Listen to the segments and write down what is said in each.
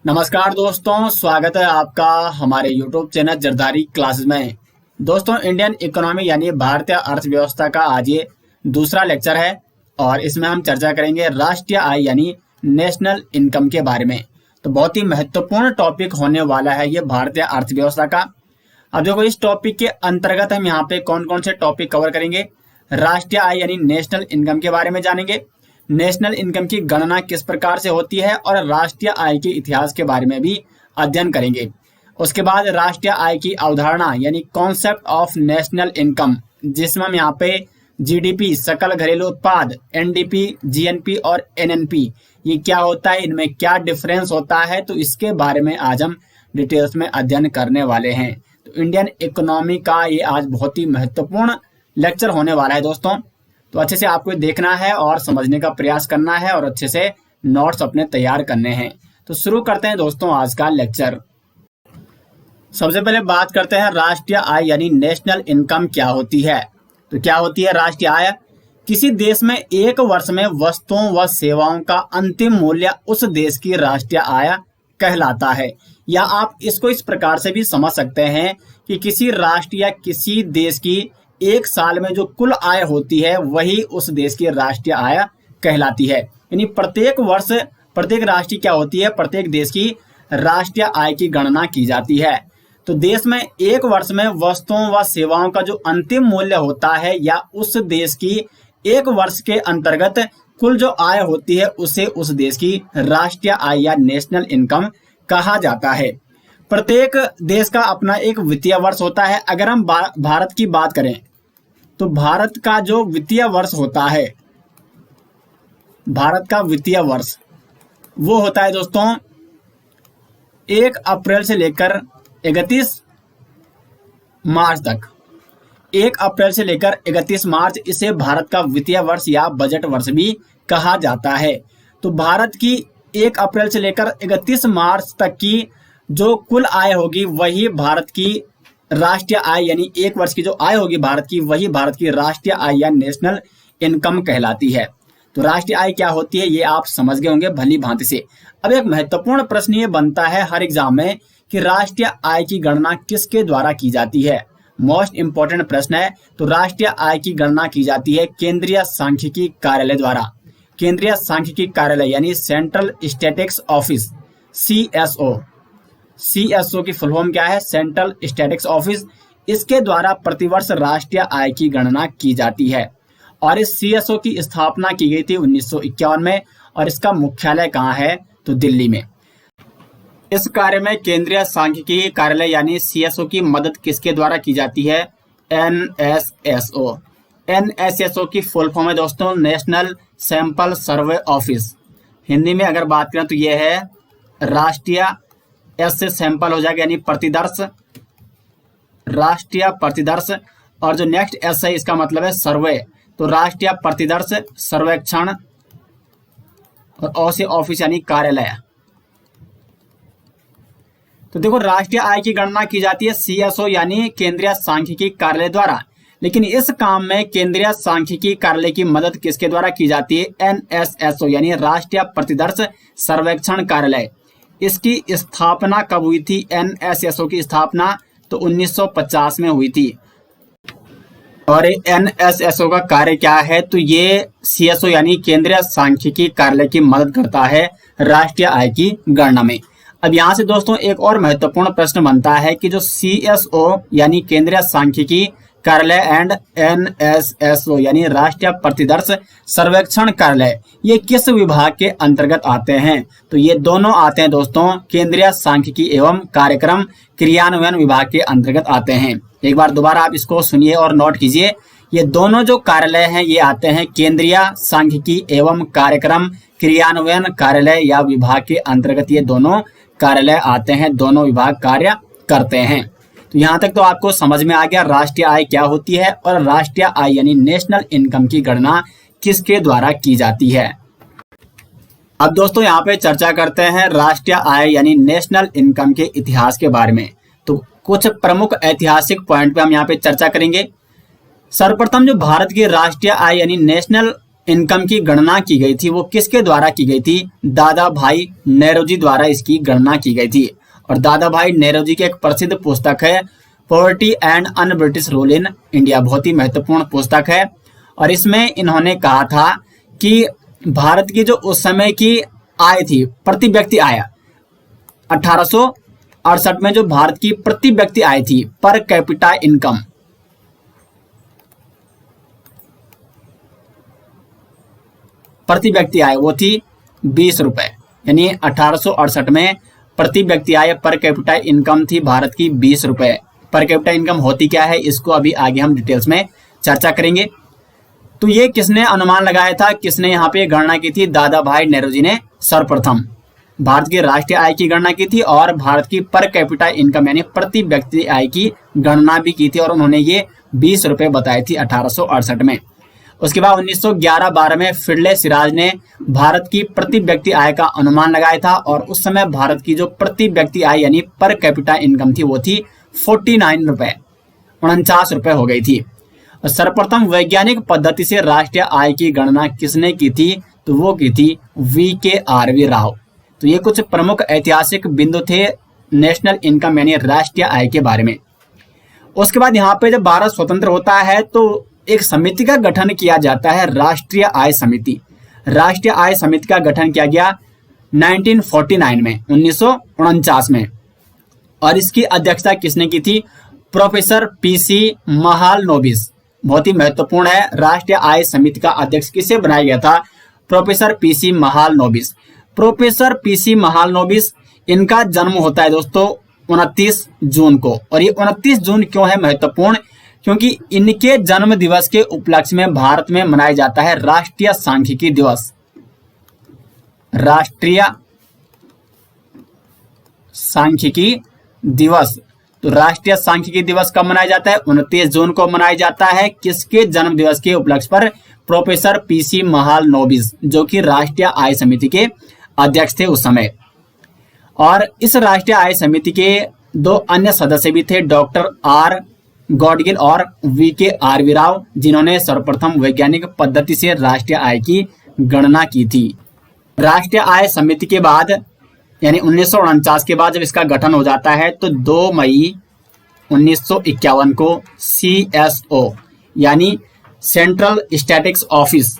नमस्कार दोस्तों, स्वागत है आपका हमारे YouTube चैनल जरदारी क्लासेस में। दोस्तों, इंडियन इकोनॉमी यानी भारतीय अर्थव्यवस्था का आज ये दूसरा लेक्चर है और इसमें हम चर्चा करेंगे राष्ट्रीय आय यानी नेशनल इनकम के बारे में। तो बहुत ही महत्वपूर्ण टॉपिक होने वाला है ये भारतीय अर्थव्यवस्था का। अब देखो, इस टॉपिक के अंतर्गत हम यहाँ पे कौन कौन से टॉपिक कवर करेंगे। राष्ट्रीय आय यानी नेशनल इनकम के बारे में जानेंगे, नेशनल इनकम की गणना किस प्रकार से होती है और राष्ट्रीय आय के इतिहास के बारे में भी अध्ययन करेंगे। उसके बाद राष्ट्रीय आय की अवधारणा यानी कॉन्सेप्ट ऑफ नेशनल इनकम, जिसमें हम यहाँ पे जीडीपी, सकल घरेलू उत्पाद, एनडीपी, जीएनपी और एनएनपी, ये क्या होता है, इनमें क्या डिफरेंस होता है, तो इसके बारे में आज हम डिटेल्स में अध्ययन करने वाले हैं। तो इंडियन इकोनॉमी का ये आज बहुत ही महत्वपूर्ण लेक्चर होने वाला है दोस्तों। तो अच्छे से आपको देखना है और समझने का प्रयास करना है और अच्छे से नोट्स अपने तैयार करने हैं। तो शुरू करते हैं दोस्तों आज का लेक्चर। सबसे पहले बात करते हैं राष्ट्रीय आय यानी नेशनल इनकम क्या होती है। तो क्या होती है राष्ट्रीय आय? किसी देश में एक वर्ष में वस्तुओं व सेवाओं का अंतिम मूल्य उस देश की राष्ट्रीय आय कहलाता है। या आप इसको इस प्रकार से भी समझ सकते हैं कि किसी राष्ट्र या किसी देश की एक साल में जो कुल आय होती है वही उस देश की राष्ट्रीय आय कहलाती है। यानी प्रत्येक वर्ष प्रत्येक राष्ट्र की क्या होती है, प्रत्येक देश की राष्ट्रीय आय की गणना की जाती है। तो देश में एक वर्ष में वस्तुओं व सेवाओं का जो अंतिम मूल्य होता है या उस देश की एक वर्ष के अंतर्गत कुल जो आय होती है उसे उस देश की राष्ट्रीय आय या नेशनल इनकम कहा जाता है। प्रत्येक देश का अपना एक वित्तीय वर्ष होता है। अगर हम भारत की बात करें तो भारत का जो वित्तीय वर्ष होता है, भारत का वित्तीय वर्ष वो होता है दोस्तों 1 अप्रैल से लेकर 31 मार्च तक। 1 अप्रैल से लेकर 31 मार्च, इसे भारत का वित्तीय वर्ष या बजट वर्ष भी कहा जाता है। तो भारत की 1 अप्रैल से लेकर 31 मार्च तक की जो कुल आय होगी वही भारत की राष्ट्रीय आय, यानी एक वर्ष की जो आय होगी भारत की वही भारत की राष्ट्रीय आय या नेशनल इनकम कहलाती है। तो राष्ट्रीय आय क्या होती है ये आप समझ गए होंगे भली भांति से। अब एक महत्वपूर्ण प्रश्न ये बनता है हर एग्जाम में कि राष्ट्रीय आय की गणना किसके द्वारा की जाती है। मोस्ट इंपॉर्टेंट प्रश्न है। तो राष्ट्रीय आय की गणना की जाती है केंद्रीय सांख्यिकी कार्यालय द्वारा। केंद्रीय सांख्यिकी कार्यालय यानी सेंट्रल स्टैटिस्टिक्स ऑफिस, सीएसओ की फुल फॉर्म क्या है, सेंट्रल स्टैटिस्टिक्स ऑफिस। इसके द्वारा प्रतिवर्ष राष्ट्रीय आय की गणना की जाती है और इस सीएसओ की स्थापना की गई थी 1951 में और इसका मुख्यालय कहाँ है, तो दिल्ली में। इस कार्य में केंद्रीय सांख्यिकी कार्यालय यानी सीएसओ की मदद किसके द्वारा की जाती है, एनएसएसओ। एनएसएसओ की फुल फॉर्म है दोस्तों national sample survey office. Hindi में अगर बात करें तो यह है राष्ट्रीय, एस से सैंपल हो जाएगा यानी प्रतिदर्श, राष्ट्रीय प्रतिदर्श, और जो नेक्स्ट एस है इसका मतलब है सर्वे। तो राष्ट्रीय प्रतिदर्श सर्वेक्षण और ओ से ऑफिस यानी कार्यालय। तो देखो, राष्ट्रीय आय की गणना की जाती है सीएसओ यानी केंद्रीय सांख्यिकी कार्यालय द्वारा, लेकिन इस काम में केंद्रीय सांख्यिकी कार्यालय की मदद किसके द्वारा की जाती है, एनएसएसओ यानी राष्ट्रीय प्रतिदर्श सर्वेक्षण कार्यालय। इसकी स्थापना कब हुई थी, एनएसएसओ की स्थापना तो 1950 में हुई थी। और एनएसएसओ का कार्य क्या है, तो ये सीएसओ यानी केंद्रीय सांख्यिकी कार्यालय की मदद करता है राष्ट्रीय आय की गणना में। अब यहाँ से दोस्तों एक और महत्वपूर्ण प्रश्न बनता है कि जो सीएसओ यानी केंद्रीय सांख्यिकी कार्यालय एंड एनएसएसओ यानी राष्ट्रीय प्रतिदर्श सर्वेक्षण कार्यालय, ये किस विभाग के अंतर्गत आते हैं, तो ये दोनों आते हैं दोस्तों केंद्रीय सांख्यिकी एवं कार्यक्रम क्रियान्वयन विभाग के अंतर्गत आते हैं। एक बार दोबारा आप इसको सुनिए और नोट कीजिए। ये दोनों जो कार्यालय हैं ये आते हैं केंद्रीय सांख्यिकी एवं कार्यक्रम क्रियान्वयन कार्यालय या विभाग के अंतर्गत। ये दोनों कार्यालय आते हैं, दोनों विभाग कार्य करते हैं। तो यहाँ तक तो आपको समझ में आ गया राष्ट्रीय आय क्या होती है और राष्ट्रीय आय यानी नेशनल इनकम की गणना किसके द्वारा की जाती है। अब दोस्तों यहाँ पे चर्चा करते हैं राष्ट्रीय आय यानी नेशनल इनकम के इतिहास के बारे में। तो कुछ प्रमुख ऐतिहासिक पॉइंट पे हम यहाँ पे चर्चा करेंगे। सर्वप्रथम जो भारत की राष्ट्रीय आय यानी नेशनल इनकम की गणना की गई थी वो किसके द्वारा की गई थी? दादा भाई नेरोजी द्वारा इसकी गणना की गई थी। और दादा भाई नेरोजी की एक प्रसिद्ध पुस्तक है poverty and un British rule in India, बहुत ही महत्वपूर्ण पुस्तक है। और इसमें इन्होंने कहा था कि भारत की जो उस समय की आय थी, प्रति व्यक्ति आय, 1868 में जो भारत की प्रति व्यक्ति आय थी, पर कैपिटा इनकम, प्रति व्यक्ति आय वो थी 20 रुपए। यानी 1868 में प्रति व्यक्ति आय पर कैपिटा इनकम थी भारत की 20 रुपए। पर कैपिटा इनकम होती क्या है, इसको अभी आगे हम डिटेल्स में चर्चा करेंगे। तो ये किसने अनुमान लगाया था, किसने यहाँ पे गणना की थी? दादा भाई नेरोजी ने सर्वप्रथम भारत की राष्ट्रीय आय की गणना की थी और भारत की पर कैपिटा इनकम यानी प्रति व्यक्ति आय की गणना भी की थी, और उन्होंने ये 20 रुपए बताई थी 1868 में। उसके बाद 1911-12 में फिरले सिराज ने भारत की प्रति व्यक्ति आय का अनुमान लगाया था, और उस समय भारत की जो प्रति व्यक्ति आय यानी पर कैपिटा इनकम थी वो थी 49 रुपए, 49 रुपए हो गई थी। सर्वप्रथम वैज्ञानिक पद्धति से राष्ट्रीय आय की गणना किसने की थी? तो वो की थी VKRV राव। तो ये कुछ प्रमुख ऐतिहासिक बिंदु थे नेशनल इनकम यानी राष्ट्रीय आय के बारे में। उसके बाद यहाँ पे जब भारत स्वतंत्र होता है तो एक समिति का गठन किया जाता है, राष्ट्रीय आय समिति। राष्ट्रीय आय समिति का गठन किया गया 1949 में, 1949 में, और इसकी अध्यक्षता किसने की थी? Professor PC Mahalanobis. बहुत ही महत्वपूर्ण है, राष्ट्रीय आय समिति का अध्यक्ष किसे बनाया गया था? Professor PC Mahalanobis. Professor PC Mahalanobis, इनका जन्म होता है दोस्तों 29 जून को। और ये 29 जून क्यों है महत्वपूर्ण? क्योंकि इनके जन्म दिवस के उपलक्ष्य में भारत में मनाया जाता है राष्ट्रीय सांख्यिकी दिवस। राष्ट्रीय सांख्यिकी दिवस। तो राष्ट्रीय सांख्यिकी दिवस कब मनाया जाता है? 29 जून को मनाया जाता है। किसके जन्म दिवस के उपलक्ष्य पर? प्रोफेसर PC महालनोबिस, जो कि राष्ट्रीय आय समिति के अध्यक्ष थे उस समय। और इस राष्ट्रीय आय समिति के 2 अन्य सदस्य भी थे, डॉक्टर R गॉडगिल और VKRV राव, जिन्होंने सर्वप्रथम वैज्ञानिक पद्धति से राष्ट्रीय आय की गणना की थी। राष्ट्रीय आय समिति के बाद यानी 1949 के बाद जब इसका गठन हो जाता है तो 2 मई 1951 को CSO यानी सेंट्रल स्टैटिस्टिक्स ऑफिस,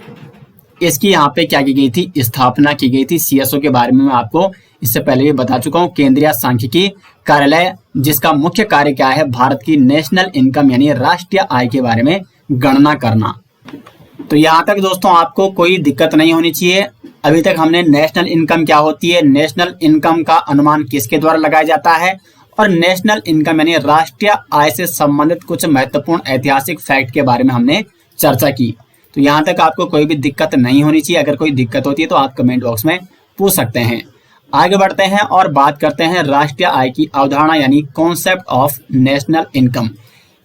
इसकी यहाँ पे क्या की गई थी? स्थापना की गई थी। CSO के बारे में मैं आपको इससे पहले भी बता चुका हूँ, केंद्रीय सांख्यिकी कार्यालय, जिसका मुख्य कार्य क्या है? भारत की नेशनल इनकम यानी राष्ट्रीय आय के बारे में गणना करना। तो यहाँ तक दोस्तों आपको कोई दिक्कत नहीं होनी चाहिए। अभी तक हमने नेशनल इनकम क्या होती है, नेशनल इनकम का अनुमान किसके द्वारा लगाया जाता है, और नेशनल इनकम यानी राष्ट्रीय आय से संबंधित कुछ महत्वपूर्ण ऐतिहासिक फैक्ट के बारे में हमने चर्चा की। तो यहाँ तक आपको कोई भी दिक्कत नहीं होनी चाहिए। अगर कोई दिक्कत होती है तो आप कमेंट बॉक्स में पूछ सकते हैं। आगे बढ़ते हैं और बात करते हैं राष्ट्रीय आय की अवधारणा यानी कॉन्सेप्ट ऑफ नेशनल इनकम।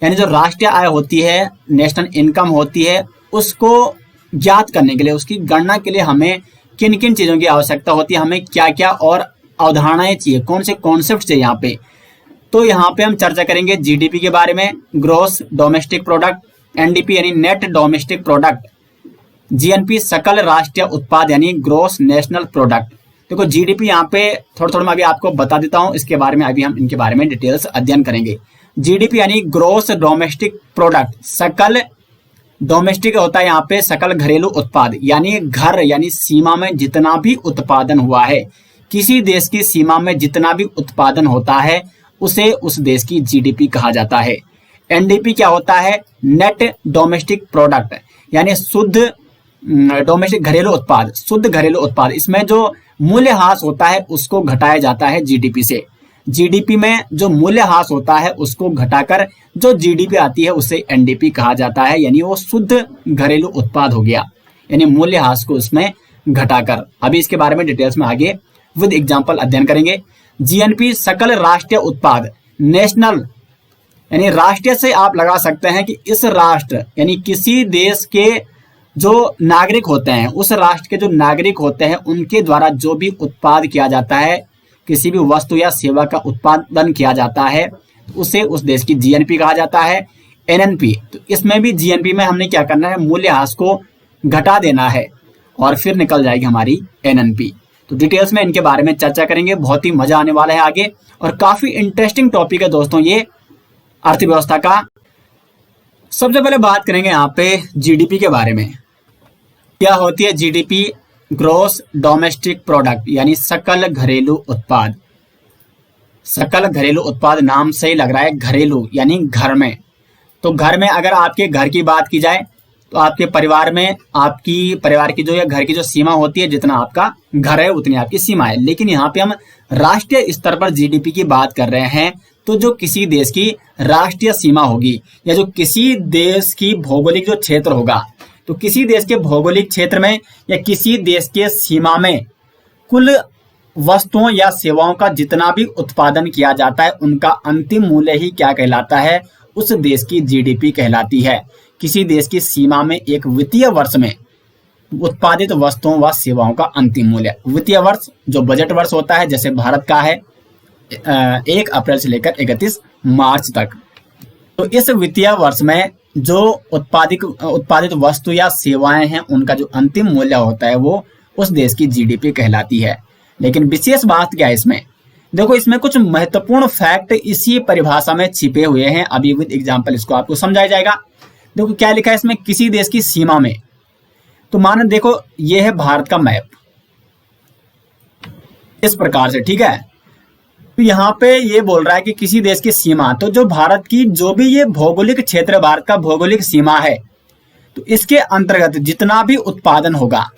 यानी जो राष्ट्रीय आय होती है, नेशनल इनकम होती है, उसको ज्ञात करने के लिए, उसकी गणना के लिए हमें किन किन चीज़ों की आवश्यकता होती है, हमें क्या क्या और अवधारणाएं चाहिए, कौन से कॉन्सेप्ट चाहिए यहाँ पे। तो यहाँ पे हम चर्चा करेंगे GDP के बारे में, ग्रॉस डोमेस्टिक प्रोडक्ट, NDP यानी नेट डोमेस्टिक प्रोडक्ट, GNP सकल राष्ट्रीय उत्पाद यानी ग्रॉस नेशनल प्रोडक्ट। देखो GDP यहाँ पे थोड़ा मैं अभी आपको बता देता हूँ, इसके बारे में अभी हम इनके बारे में डिटेल्स अध्ययन करेंगे। GDP यानी ग्रॉस डोमेस्टिक प्रोडक्ट, सकल डोमेस्टिक होता है यहाँ पे सकल घरेलू उत्पाद, यानी घर यानी सीमा में जितना भी उत्पादन हुआ है, किसी देश की सीमा में जितना भी उत्पादन होता है उसे उस देश की GDP कहा जाता है। NDP क्या होता है? नेट डोमेस्टिक प्रोडक्ट, यानी शुद्ध डोमेस्टिक घरेलू उत्पाद, शुद्ध घरेलू उत्पाद। इसमें जो मूल्यह्रास होता है उसको घटाया जाता है GDP से। GDP में जो मूल्यह्रास होता है उसको घटाकर जो GDP आती है उसे NDP कहा जाता है, यानी वो शुद्ध घरेलू उत्पाद हो गया, यानी मूल्यह्रास को उसमें घटाकर। अभी इसके बारे में डिटेल्स में आगे विद एग्जांपल अध्ययन करेंगे। GNP सकल राष्ट्रीय उत्पाद, नेशनल यानी राष्ट्रीय से आप लगा सकते हैं कि इस राष्ट्र यानी किसी देश के जो नागरिक होते हैं, उस राष्ट्र के जो नागरिक होते हैं उनके द्वारा जो भी उत्पाद किया जाता है, किसी भी वस्तु या सेवा का उत्पादन किया जाता है, उसे उस देश की GNP कहा जाता है। NNP, तो इसमें भी GNP में हमने क्या करना है? मूल्यह्रास को घटा देना है और फिर निकल जाएगी हमारी एनएनपी। तो डिटेल्स में इनके बारे में चर्चा करेंगे, बहुत ही मजा आने वाला है आगे, और काफी इंटरेस्टिंग टॉपिक है दोस्तों ये अर्थव्यवस्था का। सबसे पहले बात करेंगे यहाँ पे जीडीपी के बारे में। क्या होती है जीडीपी? ग्रॉस डोमेस्टिक प्रोडक्ट, यानी सकल घरेलू उत्पाद। सकल घरेलू उत्पाद नाम से ही लग रहा है घरेलू यानी घर में। तो घर में अगर आपके घर की बात की जाए तो आपके परिवार में आपकी परिवार की जो या घर की जो सीमा होती है, जितना आपका घर है उतनी आपकी सीमा है। लेकिन यहाँ पे हम राष्ट्रीय स्तर पर जीडीपी की बात कर रहे हैं, तो जो किसी देश की राष्ट्रीय सीमा होगी या जो किसी देश की भौगोलिक जो क्षेत्र होगा, तो किसी देश के भौगोलिक क्षेत्र में या किसी देश के सीमा में कुल वस्तुओं या सेवाओं का जितना भी उत्पादन किया जाता है उनका अंतिम मूल्य ही क्या कहलाता है? उस देश की जीडीपी कहलाती है। किसी देश की सीमा में एक वित्तीय वर्ष में उत्पादित वस्तुओं व सेवाओं का अंतिम मूल्य। वित्तीय वर्ष जो बजट वर्ष होता है, जैसे भारत का है 1 अप्रैल से लेकर 31 मार्च तक, तो इस वित्तीय वर्ष में जो उत्पादित वस्तु या सेवाएं हैं उनका जो अंतिम मूल्य होता है वो उस देश की जीडीपी कहलाती है। लेकिन विशेष बात क्या है इसमें? देखो, इसमें कुछ महत्वपूर्ण फैक्ट इसी परिभाषा में छिपे हुए हैं। अभी विद एग्जांपल इसको आपको समझाया जाएगा। देखो क्या लिखा है इसमें, किसी देश की सीमा में। तो मानो देखो ये है भारत का मैप इस प्रकार से, ठीक है। तो यहाँ पे ये बोल रहा है कि किसी देश की सीमा, तो जो भारत की जो भी ये भौगोलिक क्षेत्र, भारत का भौगोलिक सीमा है, तो इसके अंतर्गत जितना भी उत्पादन होगा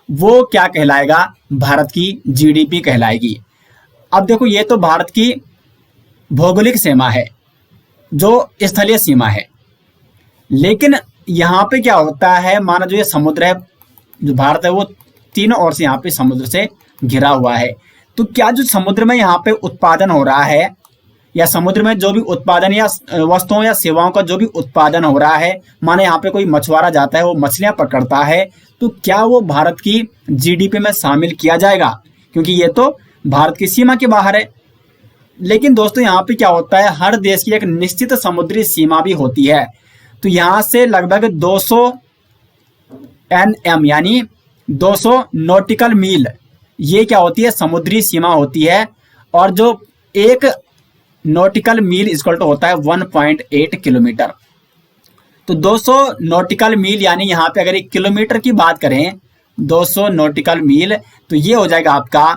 वो क्या कहलाएगा? भारत की जीडीपी कहलाएगी। अब देखो ये तो भारत की भौगोलिक सीमा है, जो स्थलीय सीमा है। लेकिन यहाँ पे क्या होता है, माना जो ये समुद्र है, जो भारत है वो तीनों ओर से यहाँ पे समुद्र से घिरा हुआ है। तो क्या जो समुद्र में यहाँ पे उत्पादन हो रहा है, या समुद्र में जो भी उत्पादन या वस्तुओं या सेवाओं का जो भी उत्पादन हो रहा है, माने यहाँ पे कोई मछुआरा जाता है, वो मछलियां पकड़ता है, तो क्या वो भारत की जीडीपी में शामिल किया जाएगा? क्योंकि ये तो भारत की सीमा के बाहर है। लेकिन दोस्तों यहाँ पे क्या होता है, हर देश की एक निश्चित समुद्री सीमा भी होती है। तो यहाँ से लगभग 200 NM यानी 200 नॉटिकल मील, ये क्या होती है? समुद्री सीमा होती है। और जो एक नॉटिकल मील इक्वल टू होता है 1.8 किलोमीटर। तो 200 नॉटिकल मील यानी यहाँ पे अगर एक किलोमीटर की बात करें, 200 नॉटिकल मील, तो ये हो जाएगा आपका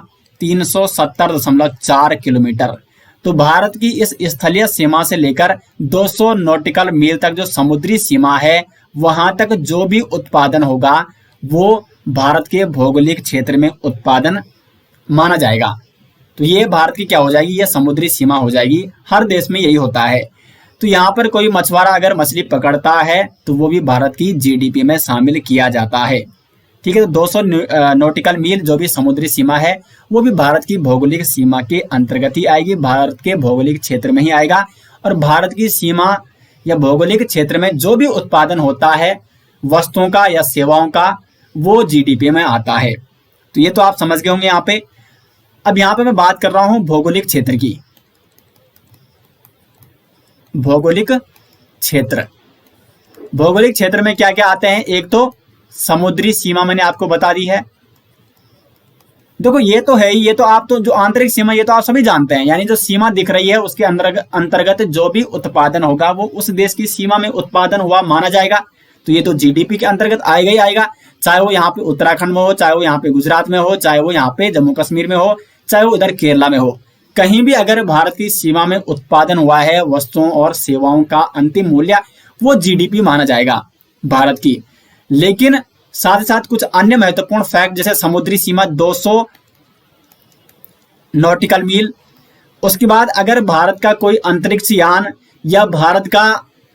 370.4 किलोमीटर। तो भारत की इस स्थलीय सीमा से लेकर 200 नॉटिकल मील तक जो समुद्री सीमा है, वहां तक जो भी उत्पादन होगा वो भारत के भौगोलिक क्षेत्र में उत्पादन माना जाएगा। तो ये भारत की क्या हो जाएगी? ये समुद्री सीमा हो जाएगी। हर देश में यही होता है। तो यहाँ पर कोई मछुआरा अगर मछली पकड़ता है तो वो भी भारत की जीडीपी में शामिल किया जाता है, ठीक है। तो 200 नॉटिकल मील जो भी समुद्री सीमा है वो भी भारत की भौगोलिक सीमा के अंतर्गत ही आएगी, भारत के भौगोलिक क्षेत्र में ही आएगा। और भारत की सीमा या भौगोलिक क्षेत्र में जो भी उत्पादन होता है वस्तुओं का या सेवाओं का, वो जीडीपी में आता है। तो ये तो आप समझ गए होंगे यहाँ पे। अब यहाँ पे मैं बात कर रहा हूँ भौगोलिक क्षेत्र की। भौगोलिक क्षेत्र, भौगोलिक क्षेत्र में क्या क्या आते हैं? एक तो समुद्री सीमा मैंने आपको बता दी है। देखो ये तो है ही, ये तो आप तो जो आंतरिक सीमा ये तो आप सभी जानते हैं, यानी जो सीमा दिख रही है उसके अंतर्गत जो भी उत्पादन होगा वो उस देश की सीमा में उत्पादन हुआ माना जाएगा। तो ये तो जीडीपी के अंतर्गत आएगा ही आएगा, चाहे वो यहाँ पे उत्तराखंड में हो, चाहे वो यहाँ पे गुजरात में हो, चाहे वो यहाँ पे जम्मू कश्मीर में हो, चाहे वो उधर केरला में हो। कहीं भी अगर भारत की सीमा में उत्पादन हुआ है वस्तुओं और सेवाओं का अंतिम मूल्य, वो जीडीपी माना जाएगा भारत की। लेकिन साथ ही साथ कुछ अन्य महत्वपूर्ण फैक्ट, जैसे समुद्री सीमा 200 नॉटिकल मील। उसके बाद अगर भारत का कोई अंतरिक्ष यान या भारत का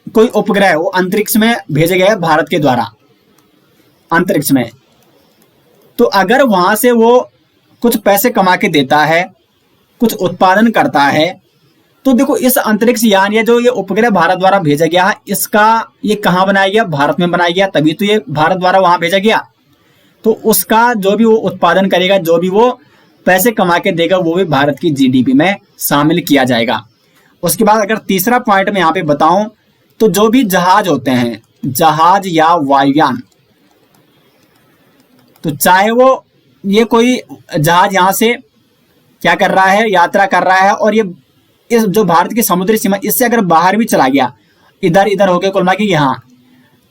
कोई उपग्रह वो अंतरिक्ष में भेजे गए भारत के द्वारा अंतरिक्ष में, तो अगर वहां से वो कुछ पैसे कमा के देता है, कुछ उत्पादन करता है, तो देखो इस अंतरिक्ष यान या जो ये उपग्रह भारत द्वारा भेजा गया है, इसका ये कहाँ बनाया गया? भारत में बनाया गया, तभी तो ये भारत द्वारा वहां भेजा गया। तो उसका जो भी वो उत्पादन करेगा, जो भी वो पैसे कमा के देगा, वो भी भारत की जीडीपी में शामिल किया जाएगा। उसके बाद अगर तीसरा पॉइंट में यहाँ पे बताऊं, तो जो भी जहाज होते हैं, जहाज या वायुयान, तो चाहे वो ये कोई जहाज यहाँ से क्या कर रहा है, यात्रा कर रहा है, और ये इस जो भारत की समुद्री सीमा इससे अगर बाहर भी चला गया, इधर इधर होके कुल मिला के यहाँ,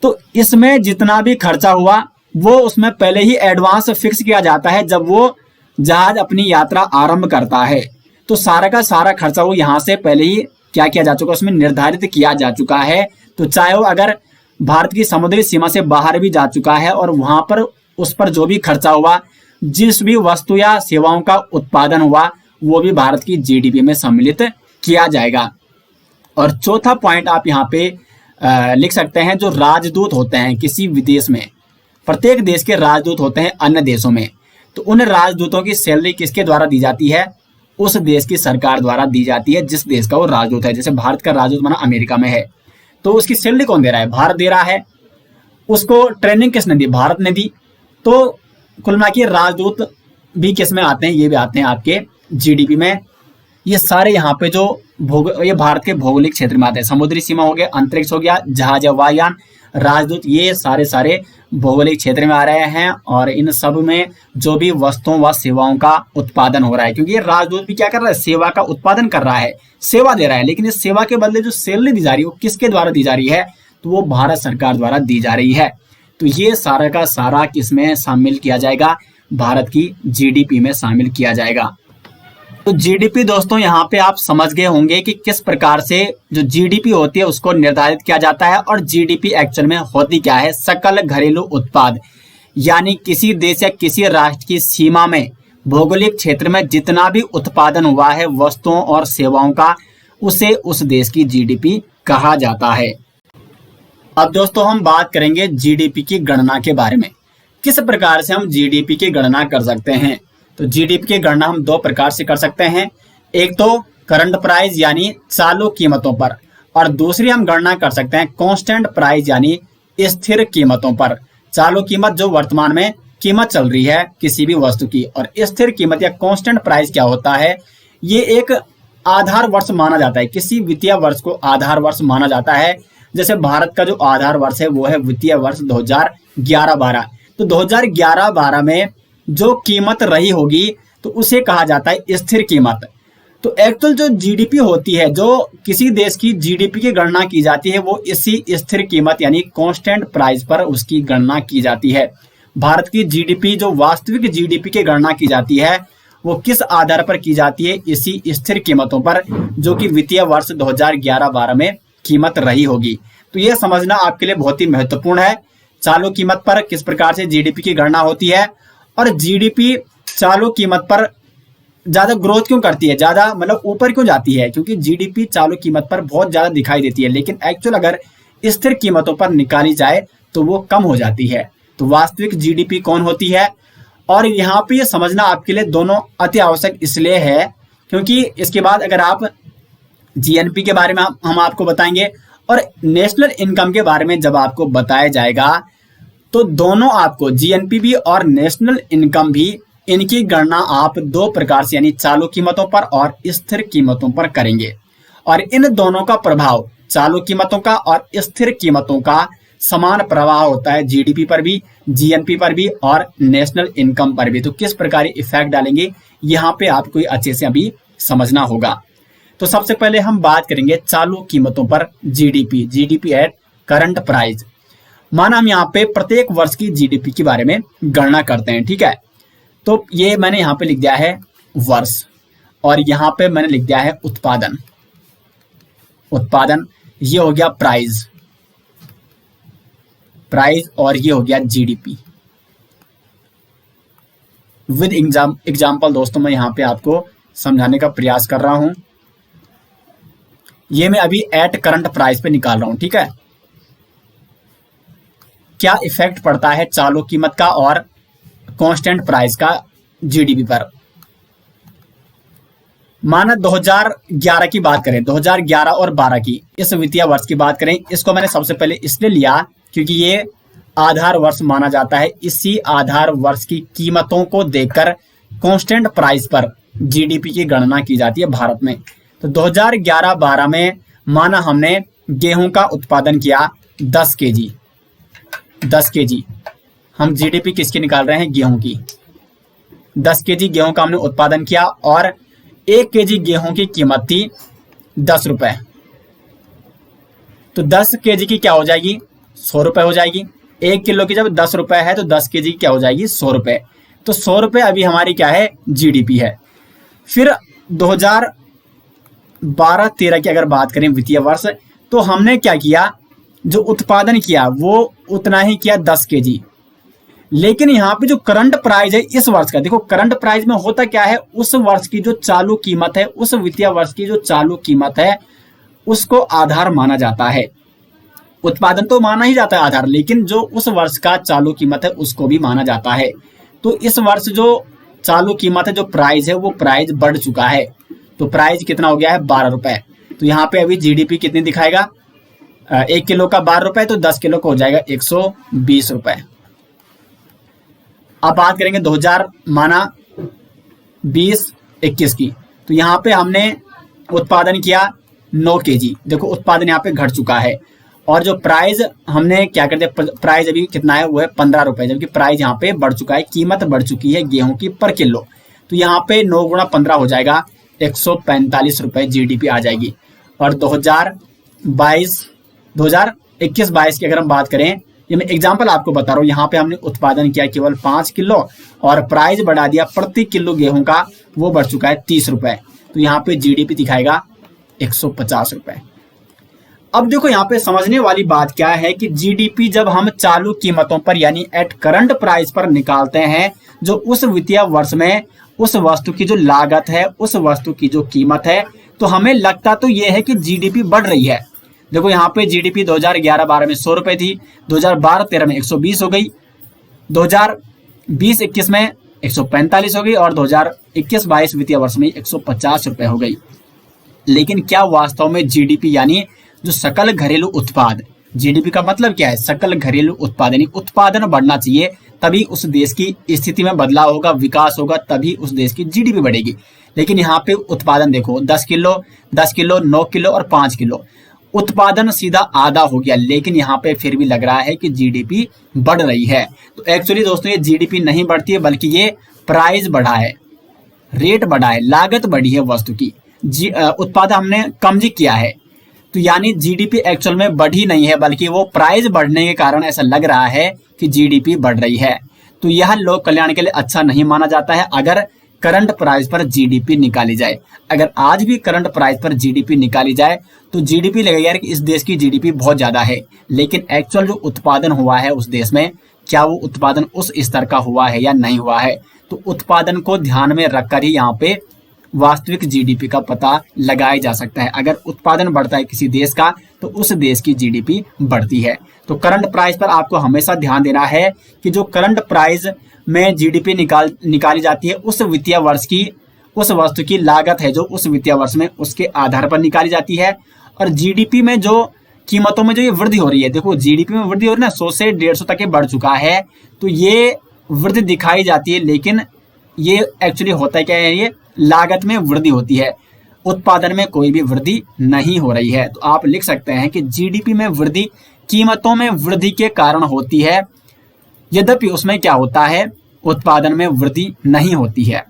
तो इसमें जितना भी खर्चा हुआ वो उसमें पहले ही एडवांस फिक्स किया जाता है जब वो जहाज अपनी यात्रा आरंभ करता है। तो सारा का सारा खर्चा वो यहाँ से पहले ही क्या किया जा चुका है, उसमें निर्धारित किया जा चुका है। तो चाहे वो अगर भारत की समुद्री सीमा से बाहर भी जा चुका है और वहां पर उस पर जो भी खर्चा हुआ, जिस भी वस्तु या सेवाओं का उत्पादन हुआ, वो भी भारत की जीडीपी में सम्मिलित किया जाएगा। और चौथा पॉइंट आप यहाँ पे लिख सकते हैं, जो राजदूत होते हैं किसी विदेश में, प्रत्येक देश के राजदूत होते हैं अन्य देशों में, तो उन राजदूतों की सैलरी किसके द्वारा दी जाती है? उस देश की सरकार द्वारा दी जाती है जिस देश का वो राजदूत है। जैसे भारत का राजदूत माना अमेरिका में है, तो उसकी सैलरी कौन दे रहा है? भारत दे रहा है। उसको ट्रेनिंग किसने दी? भारत ने दी। तो कुल मिला के राजदूत भी किस में आते हैं? ये भी आते हैं आपके जीडीपी में। ये सारे यहाँ पे जो ये भारत के भौगोलिक क्षेत्र में आते हैं। समुद्री सीमा हो गया, अंतरिक्ष हो गया, जहाज या वायुयान, राजदूत, ये सारे भौगोलिक क्षेत्र में आ रहे हैं। और इन सब में जो भी वस्तुओं व सेवाओं का उत्पादन हो रहा है, क्योंकि ये राजदूत भी क्या कर रहा है? सेवा का उत्पादन कर रहा है, सेवा दे रहा है। लेकिन इस सेवा के बदले जो सैलरी दी जा रही है वो किसके द्वारा दी जा रही है? तो वो भारत सरकार द्वारा दी जा रही है। तो ये सारा का सारा किसमें शामिल किया जाएगा? भारत की जीडीपी में शामिल किया जाएगा। तो जीडीपी दोस्तों यहाँ पे आप समझ गए होंगे कि किस प्रकार से जो जीडीपी होती है उसको निर्धारित किया जाता है। और जीडीपी एक्चुअल में होती क्या है? सकल घरेलू उत्पाद, यानी किसी देश या किसी राष्ट्र की सीमा में भौगोलिक क्षेत्र में जितना भी उत्पादन हुआ है वस्तुओं और सेवाओं का, उसे उस देश की जीडीपी कहा जाता है। अब दोस्तों हम बात करेंगे जीडीपी की गणना के बारे में। किस प्रकार से हम जीडीपी की गणना कर सकते हैं? तो जीडीपी की गणना हम दो प्रकार से कर सकते हैं। एक तो करंट प्राइस यानी चालू कीमतों पर, और दूसरी हम गणना कर सकते हैं कांस्टेंट प्राइस यानी स्थिर कीमतों पर। चालू कीमत जो वर्तमान में कीमत चल रही है किसी भी वस्तु की, और स्थिर कीमत या कांस्टेंट प्राइस क्या होता है? ये एक आधार वर्ष माना जाता है। किसी वित्तीय वर्ष को आधार वर्ष माना जाता है। जैसे भारत का जो आधार वर्ष है वो है वित्तीय वर्ष 2011-12। तो 2011-12 में जो कीमत रही होगी तो उसे कहा जाता है स्थिर कीमत। तो एक्चुअल जो जीडीपी होती है, जो किसी देश की जीडीपी की गणना की जाती है, वो इसी स्थिर कीमत यानी कांस्टेंट प्राइस पर उसकी गणना की जाती है। भारत की जीडीपी, जो वास्तविक जीडीपी की गणना की जाती है, वो किस आधार पर की जाती है? इसी स्थिर कीमतों पर, जो कि वित्तीय वर्ष 2011-12 में कीमत रही होगी। तो यह समझना आपके लिए बहुत ही महत्वपूर्ण है। चालू कीमत पर किस प्रकार से जीडीपी की गणना होती है, और जीडीपी चालू कीमत पर ज्यादा ग्रोथ क्यों करती है, ज्यादा मतलब ऊपर क्यों जाती है? क्योंकि जीडीपी चालू कीमत पर बहुत ज्यादा दिखाई देती है, लेकिन एक्चुअल अगर स्थिर कीमतों पर निकाली जाए तो वो कम हो जाती है। तो वास्तविक जीडीपी कौन होती है? और यहाँ पे ये समझना आपके लिए दोनों अति आवश्यक इसलिए है क्योंकि इसके बाद अगर आप जीएनपी के बारे में हम आपको बताएंगे और नेशनल इनकम के बारे में जब आपको बताया जाएगा, तो दोनों आपको जीएनपी भी और नेशनल इनकम भी, इनकी गणना आप दो प्रकार से यानी चालू कीमतों पर और स्थिर कीमतों पर करेंगे। और इन दोनों का प्रभाव, चालू कीमतों का और स्थिर कीमतों का समान प्रभाव होता है जीडीपी पर भी, जीएनपी पर भी और नेशनल इनकम पर भी। तो किस प्रकार इफेक्ट डालेंगे यहाँ पे आपको अच्छे से अभी समझना होगा। तो सबसे पहले हम बात करेंगे चालू कीमतों पर GDP, GDP at current price. माना हम यहाँ पे प्रत्येक वर्ष की जीडीपी के बारे में गणना करते हैं, ठीक है। तो ये मैंने यहाँ पे लिख दिया है वर्ष, और यहाँ पे मैंने लिख दिया है उत्पादन। उत्पादन ये हो गया प्राइस, प्राइस, और ये हो गया जीडीपी विद एग्जाम्पल। दोस्तों मैं यहाँ पे आपको समझाने का प्रयास कर रहा हूं। ये मैं अभी एट करंट प्राइस पे निकाल रहा हूं, ठीक है। क्या इफेक्ट पड़ता है चालू कीमत का और कांस्टेंट प्राइस का जीडीपी पर। माना 2011 की बात करें, 2011 और 12 की, इस वित्तीय वर्ष की बात करें, इसको मैंने सबसे पहले इसलिए लिया क्योंकि ये आधार वर्ष माना जाता है। इसी आधार वर्ष की कीमतों को देखकर कांस्टेंट प्राइस पर जीडीपी की गणना की जाती है भारत में। तो 2011-12 में माना हमने गेहूं का उत्पादन किया 10 केजी, हम जीडीपी किसकी निकाल रहे हैं? गेहूं की। 10 केजी गेहूं का हमने उत्पादन किया और 1 केजी गेहूं की कीमत थी 10 रुपए। तो 10 केजी की क्या हो जाएगी? 100 रुपए हो जाएगी। 1 किलो की जब 10 रुपए है तो 10 केजी की क्या हो जाएगी? 100 रुपए। तो 100 रुपए अभी हमारी क्या है? जीडीपी है। फिर 2012-13 की अगर बात करें वित्तीय वर्ष, तो हमने क्या किया? जो उत्पादन किया वो उतना ही किया, 10 केजी। लेकिन यहाँ पे जो करंट प्राइस है इस वर्ष का, देखो करंट प्राइस में होता क्या है, उस वर्ष की जो चालू कीमत है, उस वित्तीय वर्ष की जो चालू कीमत है उसको आधार माना जाता है। उत्पादन तो माना ही जाता है आधार, लेकिन जो उस वर्ष का चालू कीमत है उसको भी माना जाता है। तो इस वर्ष जो चालू कीमत है, जो प्राइस है, वो प्राइस बढ़ चुका है। तो प्राइस कितना हो गया है? 12 रुपए। तो यहाँ पे अभी जीडीपी कितनी दिखाएगा? 1 किलो का 12 रुपए, तो 10 किलो का हो जाएगा 120 रुपए। अब बात करेंगे 2020-21 की। तो यहाँ पे हमने उत्पादन किया 9 केजी। देखो उत्पादन यहाँ पे घट चुका है और जो प्राइस हमने क्या कर दिया, प्राइस अभी कितना है? वो है 15 रुपए, जबकि प्राइस यहाँ पे बढ़ चुका है, कीमत बढ़ चुकी है गेहूं की पर किलो। तो यहाँ पे 9 गुणा 15 हो जाएगा, 145 रुपए जीडीपी आ जाएगी। और 2021-22 की अगर हम बात करें, ये मैं एग्जांपल आपको बता रहा हूँ, यहाँ पे हमने उत्पादन किया केवल 5 किलो और प्राइस बढ़ा दिया प्रति किलो गेहूं का, वो बढ़ चुका है 30 रुपए। तो यहाँ पे जीडीपी दिखाएगा 150 रुपए। अब देखो यहाँ पे समझने वाली बात क्या है कि जीडीपी जब हम चालू कीमतों पर यानी एट करंट प्राइस पर निकालते हैं, जो उस वित्तीय वर्ष में उस वस्तु की जो लागत है, उस वस्तु की जो कीमत है, तो हमें लगता तो ये है कि जीडीपी बढ़ रही है। देखो यहाँ पे जीडीपी 2011-12 में 100 रुपए थी, 2012-13 में 120 हो गई, 2020-21 में 145 हो गई और 2021-22 वित्तीय वर्ष में 150 रुपए हो गई। लेकिन क्या वास्तव में जीडीपी यानी जो सकल घरेलू उत्पाद, जीडीपी का मतलब क्या है? सकल घरेलू उत्पाद, यानी उत्पादन बढ़ना चाहिए, तभी उस देश की स्थिति में बदलाव होगा, विकास होगा, तभी उस देश की जीडीपी बढ़ेगी। लेकिन यहाँ पे उत्पादन देखो 10 किलो, 9 किलो और 5 किलो, उत्पादन सीधा आधा हो गया, लेकिन यहाँ पे फिर भी लग रहा है कि जीडीपी बढ़ रही है। तो एक्चुअली दोस्तों ये जीडीपी नहीं बढ़ती है, बल्कि ये प्राइस बढ़ा है, रेट बढ़ा है, लागत बढ़ी है वस्तु की, उत्पादन हमने कम जी किया है। तो यानी जीडीपी एक्चुअल में बढ़ी नहीं है, बल्कि वो प्राइस बढ़ने के कारण ऐसा लग रहा है कि जीडीपी बढ़ रही है। तो यह लोक कल्याण के लिए अच्छा नहीं माना जाता है अगर करंट प्राइस पर जीडीपी निकाली जाए। अगर आज भी करंट प्राइस पर जीडीपी निकाली जाए तो जीडीपी लगेगा यार कि इस देश की जीडीपी बहुत ज्यादा है, लेकिन एक्चुअल जो उत्पादन हुआ है उस देश में, क्या वो उत्पादन उस स्तर का हुआ है या नहीं हुआ है? तो उत्पादन को ध्यान में रखकर ही यहाँ पे वास्तविक जीडीपी का पता लगाया जा सकता है। अगर उत्पादन बढ़ता है किसी देश का तो उस देश की जीडीपी बढ़ती है। तो करंट प्राइस पर आपको हमेशा ध्यान देना है कि जो करंट प्राइस में जीडीपी निकाली जाती है उस वित्तीय वर्ष की उस वस्तु की लागत है जो उस वित्तीय वर्ष में उसके आधार पर निकाली जाती है। और जीडीपी में जो कीमतों में जो ये वृद्धि हो रही है, देखो जीडीपी में वृद्धि हो रही है ना, 100 से 150 तक ये बढ़ चुका है, तो ये वृद्धि दिखाई जाती है, लेकिन ये एक्चुअली होता है क्या है, ये लागत में वृद्धि होती है, उत्पादन में कोई भी वृद्धि नहीं हो रही है। तो आप लिख सकते हैं कि जीडीपी में वृद्धि कीमतों में वृद्धि के कारण होती है, यद्यपि उसमें क्या होता है, उत्पादन में वृद्धि नहीं होती है।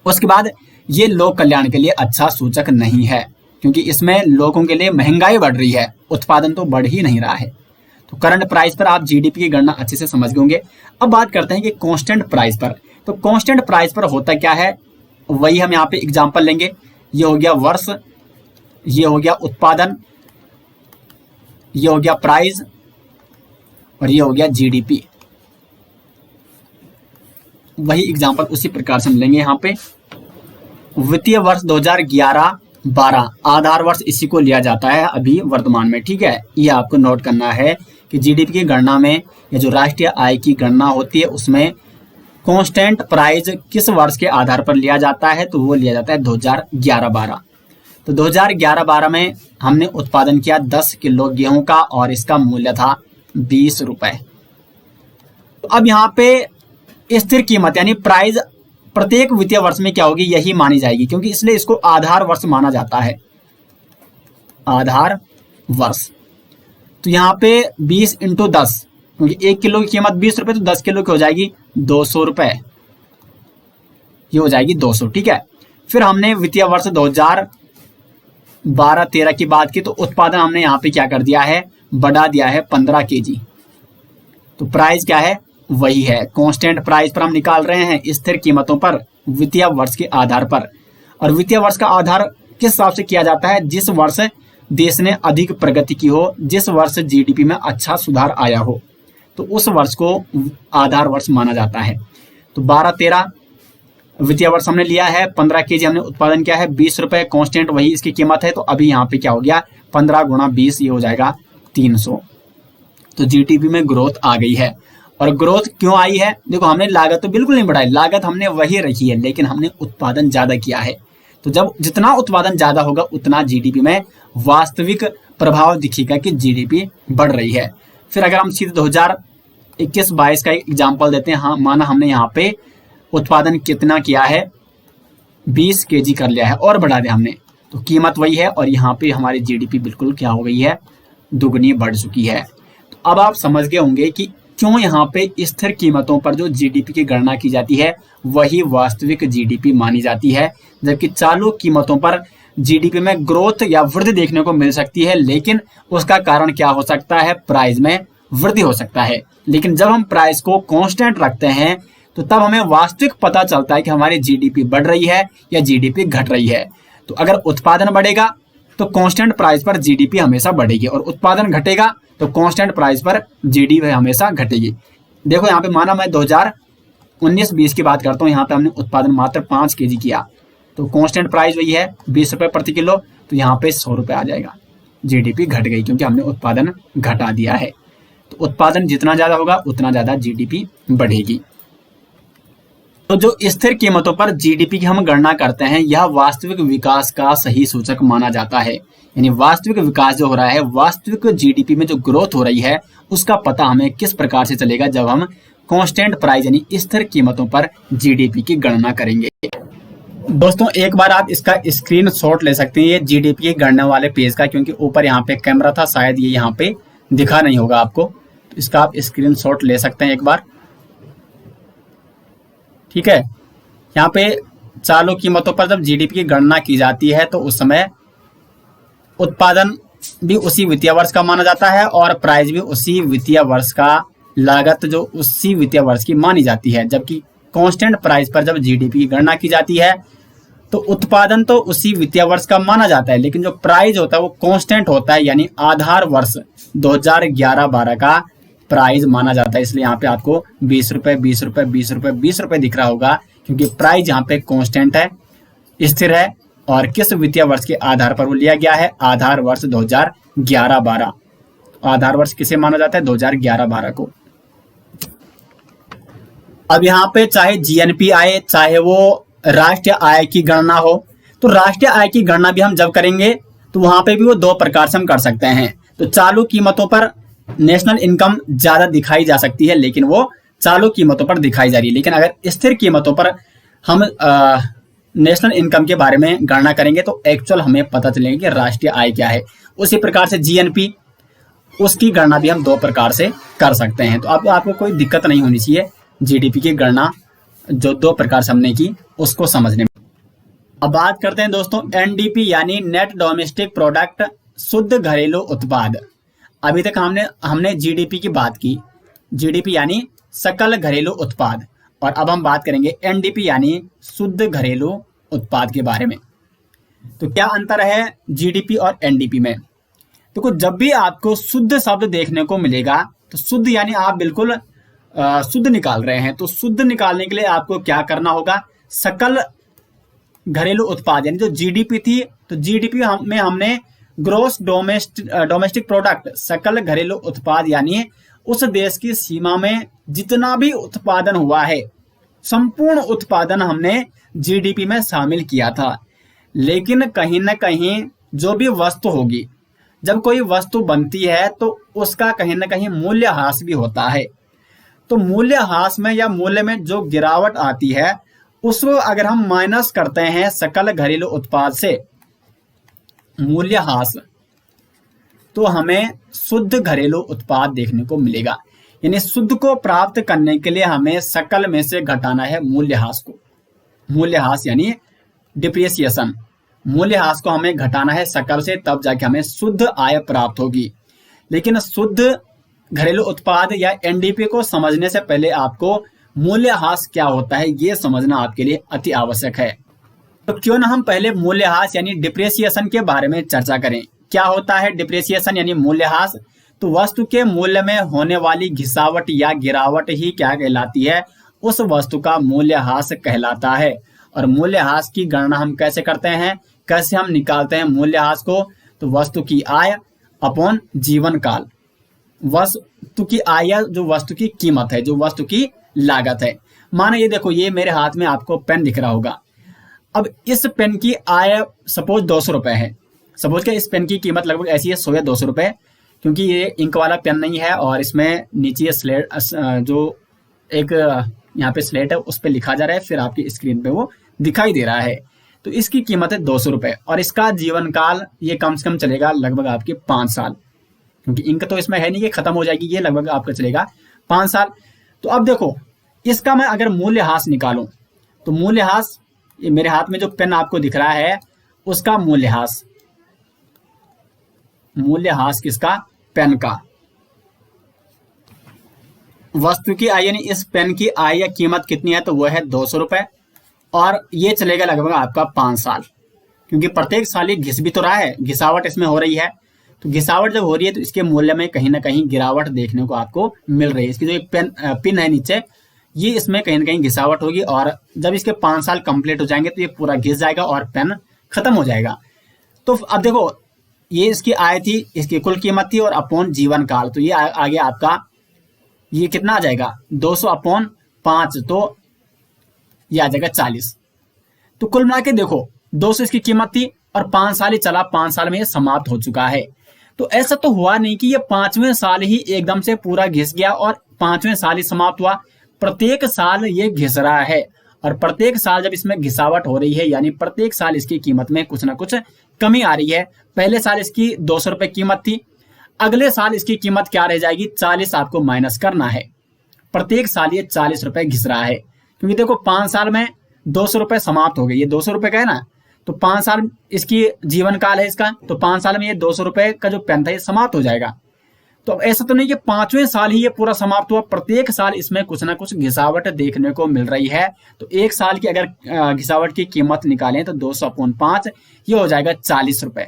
उसके बाद ये लोक कल्याण के लिए अच्छा सूचक नहीं है, क्योंकि इसमें लोगों के लिए महंगाई बढ़ रही है, उत्पादन तो बढ़ ही नहीं रहा है। तो करंट प्राइस पर आप जीडीपी की गणना अच्छे से समझ गए होंगे। अब बात करते हैं कि कांस्टेंट प्राइस पर। तो कांस्टेंट प्राइस पर होता क्या है, वही हम यहाँ पे एग्जांपल लेंगे। ये हो गया वर्ष, ये हो गया उत्पादन, ये हो गया प्राइस और ये हो गया जीडीपी। वही एग्जांपल उसी प्रकार से हम लेंगे यहाँ पे। वित्तीय वर्ष 2011-12 आधार वर्ष इसी को लिया जाता है अभी वर्तमान में, ठीक है। ये आपको नोट करना है कि जीडीपी की गणना में या जो राष्ट्रीय आय की गणना होती है उसमें कांस्टेंट प्राइस किस वर्ष के आधार पर लिया जाता है, तो वो लिया जाता है 2011-12। तो 2011-12 में हमने उत्पादन किया 10 किलो गेहूं का और इसका मूल्य था 20 रुपए। तो अब यहाँ पे स्थिर कीमत यानी प्राइस प्रत्येक वित्तीय वर्ष में क्या होगी, यही मानी जाएगी, क्योंकि इसलिए इसको आधार वर्ष माना जाता है, आधार वर्ष। तो यहाँ पे 20 × 10 क्योंकि 1 किलो की कीमत 20 रुपए, तो 10 किलो की हो जाएगी 200 रुपए, ये हो जाएगी 200। ठीक है, फिर हमने वित्तीय वर्ष 2012-13 की बात की, तो उत्पादन हमने यहाँ पे क्या कर दिया है, बढ़ा दिया है 15 केजी। तो प्राइस क्या है, वही है, कांस्टेंट प्राइस पर हम निकाल रहे हैं, स्थिर कीमतों पर वित्तीय वर्ष के आधार पर। और वित्तीय वर्ष का आधार किस हिसाब से किया जाता है, जिस वर्ष देश ने अधिक प्रगति की हो, जिस वर्ष जीडीपी में अच्छा सुधार आया हो, तो उस वर्ष को आधार वर्ष माना जाता है। तो 12-13 वित्तीय वर्ष हमने लिया है, 15 केजी हमने उत्पादन किया है, 20 रुपए कांस्टेंट वही इसकी कीमत है। तो अभी यहाँ पे क्या हो गया, 15 गुणा 20, ये हो जाएगा 300। तो जीडीपी में ग्रोथ आ गई है। और ग्रोथ क्यों आई है, देखो हमने लागत तो बिल्कुल नहीं बढ़ाई, लागत हमने वही रखी है, लेकिन हमने उत्पादन ज्यादा किया है। तो जब जितना उत्पादन ज्यादा होगा उतना जीडीपी में वास्तविक प्रभाव दिखेगा कि जीडीपी बढ़ रही है। फिर अगर हम सीधे 2021-22 का एग्जाम्पल देते हैं, हाँ माना हमने यहाँ पे उत्पादन कितना किया है, 20 केजी कर लिया है और बढ़ा दिया हमने, तो कीमत वही है और यहाँ पे हमारी जीडीपी बिल्कुल क्या हो गई है, दुगनी बढ़ चुकी है। तो अब आप समझ गए होंगे कि क्यों यहाँ पे स्थिर कीमतों पर जो जीडीपी की गणना की जाती है वही वास्तविक जीडीपी मानी जाती है, जबकि चालू कीमतों पर जीडीपी में ग्रोथ या वृद्धि देखने को मिल सकती है, लेकिन उसका कारण क्या हो सकता है, प्राइस में वृद्धि हो सकता है। लेकिन जब हम प्राइस को कांस्टेंट रखते हैं तो तब हमें वास्तविक पता चलता है कि हमारी जीडीपी बढ़ रही है या जीडीपी घट रही है। तो अगर उत्पादन बढ़ेगा तो कांस्टेंट प्राइस पर जीडीपी हमेशा बढ़ेगी, और उत्पादन घटेगा तो कांस्टेंट प्राइस पर जीडीपी हमेशा घटेगी। देखो यहाँ पे माना मैं 2019-20 की बात करता हूँ, यहाँ पे हमने उत्पादन मात्र 5 केजी किया, तो कांस्टेंट प्राइस वही है 20 रुपए प्रति किलो, तो यहाँ पे 100 रुपए आ जाएगा, जीडीपी घट गई क्योंकि हमने उत्पादन घटा दिया है। तो उत्पादन जितना ज्यादा होगा उतना ज्यादा जीडीपी बढ़ेगी। तो जो स्थिर कीमतों पर जीडीपी की हम गणना करते हैं, यह वास्तविक विकास का सही सूचक माना जाता है। यानी वास्तविक विकास जो हो रहा है, वास्तविक जीडीपी में जो ग्रोथ हो रही है, उसका पता हमें किस प्रकार से चलेगा, जब हम कांस्टेंट प्राइस यानी स्थिर कीमतों पर जीडीपी की गणना करेंगे। दोस्तों एक बार आप इसका स्क्रीनशॉट ले सकते हैं, ये जीडीपी की गणना वाले पेज का, क्योंकि ऊपर यहाँ पे कैमरा था, शायद ये यहाँ पे दिखा नहीं होगा आपको, इसका आप स्क्रीनशॉट ले सकते हैं एक बार। ठीक है, यहाँ पे चालू कीमतों पर जब जीडीपी की गणना की जाती है तो उस समय उत्पादन भी उसी वित्तीय वर्ष का माना जाता है और प्राइस भी उसी वित्तीय वर्ष का, लागत जो उसी वित्तीय वर्ष की मानी जाती है। जबकि कांस्टेंट प्राइस पर जब जीडीपी की गणना की जाती है तो उत्पादन तो उसी वित्तीय वर्ष का माना जाता है, लेकिन जो प्राइस होता है वो कांस्टेंट होता है, यानी आधार वर्ष 2011-12 का प्राइस माना जाता है। इसलिए यहाँ पे आपको 20 रुपए 20 रुपए 20 रुपए 20 रुपए दिख रहा होगा, क्योंकि प्राइस यहाँ पे कांस्टेंट है, स्थिर है, और किस वित्तीय वर्ष के आधार पर वो लिया गया है, आधार वर्ष 2011-12। आधार वर्ष किसे माना जाता है, 2011-12 को। अब यहाँ पे चाहे जीएनपी आए, चाहे वो राष्ट्रीय आय की गणना हो, तो राष्ट्रीय आय की गणना भी हम जब करेंगे तो वहां पे भी वो दो प्रकार से हम कर सकते हैं। तो चालू कीमतों पर नेशनल इनकम ज्यादा दिखाई जा सकती है, लेकिन वो चालू कीमतों पर दिखाई जा रही है। लेकिन अगर स्थिर कीमतों पर हम नेशनल इनकम के बारे में गणना करेंगे तो एक्चुअल हमें पता चलेगा कि राष्ट्रीय आय क्या है। उसी प्रकार से जीएनपी, उसकी गणना भी हम दो प्रकार से कर सकते हैं। तो आपको कोई दिक्कत नहीं होनी चाहिए जीडीपी की गणना जो दो प्रकार से हमने की उसको समझने में। अब बात करते हैं दोस्तों एनडीपी यानी नेट डोमेस्टिक प्रोडक्ट, शुद्ध घरेलू उत्पाद। अभी तक हमने जीडीपी की बात की, जीडीपी यानी सकल घरेलू उत्पाद, और अब हम बात करेंगे एनडीपी यानी शुद्ध घरेलू उत्पाद के बारे में। तो क्या अंतर है जीडीपी और एनडीपी में? देखो जब भी आपको शुद्ध शब्द देखने को मिलेगा तो शुद्ध यानी आप बिल्कुल शुद्ध निकाल रहे हैं, तो शुद्ध निकालने के लिए आपको क्या करना होगा, सकल घरेलू उत्पाद यानी जो जीडीपी थी, तो जीडीपी में हमने ग्रोस डोमेस्टिक प्रोडक्ट, सकल घरेलू उत्पाद यानी उस देश की सीमा में जितना भी उत्पादन हुआ है, संपूर्ण उत्पादन हमने जीडीपी में शामिल किया था। लेकिन कहीं ना कहीं जो भी वस्तु होगी, जब कोई वस्तु बनती है तो उसका कहीं ना कहीं मूल्यह्रास भी होता है। तो मूल्यह्रास में या मूल्य में जो गिरावट आती है उसको अगर हम माइनस करते हैं सकल घरेलू उत्पाद से मूल्यह्रास, तो हमें शुद्ध घरेलू उत्पाद देखने को मिलेगा। यानी शुद्ध को प्राप्त करने के लिए हमें सकल में से घटाना है मूल्यह्रास को। मूल्यह्रास यानी डिप्रिसिएशन, मूल्यह्रास को हमें घटाना है सकल से, तब जाके हमें शुद्ध आय प्राप्त होगी। लेकिन शुद्ध घरेलू उत्पाद या एनडीपी को समझने से पहले आपको मूल्यह्रास क्या होता है ये समझना आपके लिए अति आवश्यक है। तो क्यों ना हम पहले मूल्यह्रास यानी डिप्रिसिएशन के बारे में चर्चा करें। क्या होता है डिप्रिसिएशन यानी मूल्यह्रास? तो वस्तु के मूल्य में होने वाली घिसावट या गिरावट ही क्या कहलाती है? उस वस्तु का मूल्यह्रास कहलाता है। और मूल्यह्रास की गणना हम कैसे करते हैं, कैसे हम निकालते हैं मूल्यह्रास को? तो वस्तु की आय अपॉन जीवन काल, वस्तु की आय या जो वस्तु की कीमत है, जो वस्तु की लागत है। माना ये देखो, ये मेरे हाथ में आपको पेन दिख रहा होगा। अब इस पेन की आय सपोज 200 रुपए है। सपोज के इस पेन की कीमत लगभग ऐसी है 100 या 200 रुपए, क्योंकि ये इंक वाला पेन नहीं है और इसमें नीचे स्लेट जो एक यहाँ पे स्लेट है उस पर लिखा जा रहा है, फिर आपकी स्क्रीन पे वो दिखाई दे रहा है। तो इसकी कीमत है 200 रुपए और इसका जीवन काल ये कम से कम चलेगा लगभग आपके 5 साल, क्योंकि इंक तो इसमें है नहीं कि खत्म हो जाएगी, ये लगभग आपका चलेगा 5 साल। तो अब देखो, इसका मैं अगर मूल्यह्रास निकालूं तो मूल्यह्रास, ये मेरे हाथ में जो पेन आपको दिख रहा है उसका मूल्यह्रास, मूल्यह्रास किसका? पेन का। वस्तु की आय यानी इस पेन की आय या कीमत कितनी है? तो वो है 200 रुपए और ये चलेगा लगभग आपका 5 साल, क्योंकि प्रत्येक साल ये घिस भी तो रहा है, घिसावट इसमें हो रही है। तो घिसावट जब हो रही है तो इसके मूल्य में कहीं ना कहीं गिरावट देखने को आपको मिल रही है। इसकी जो एक पिन है नीचे, ये इसमें कहीं ना कहीं घिसावट होगी और जब इसके 5 साल कंप्लीट हो जाएंगे तो ये पूरा घिस जाएगा और पेन खत्म हो जाएगा। तो अब देखो, ये इसकी आय थी, इसकी कुल कीमत थी और अपॉन जीवन काल, तो ये आगे आपका ये कितना आ जाएगा? 200 अपॉन 5, तो ये आ जाएगा 40। तो कुल मिला के देखो, 200 इसकी कीमत थी और 5 साल ही चला, 5 साल में ये समाप्त हो चुका है। तो ऐसा तो हुआ नहीं कि ये 5वें साल ही एकदम से पूरा घिस गया और 5वें साल ही समाप्त हुआ। प्रत्येक साल ये घिस रहा है और प्रत्येक साल जब इसमें घिसावट हो रही है, यानी प्रत्येक साल इसकी कीमत में कुछ ना कुछ कमी आ रही है। पहले साल इसकी 200 रुपए कीमत थी, अगले साल इसकी कीमत क्या रह जाएगी? 40 आपको माइनस करना है। प्रत्येक साल ये 40 रुपए घिस रहा है, क्योंकि देखो 5 साल में 200 रुपए समाप्त हो गए। ये 200 रुपए का है ना, तो 5 साल इसकी जीवन काल है इसका, तो 5 साल में ये 200 रुपए का जो पेन था ये समाप्त हो जाएगा। तो अब ऐसा तो नहीं कि 5वें साल ही ये पूरा समाप्त हुआ, प्रत्येक साल इसमें कुछ ना कुछ घिसावट देखने को मिल रही है। तो एक साल की अगर घिसावट की कीमत निकालें तो 200 अपॉन 5 ये हो जाएगा 40 रुपए।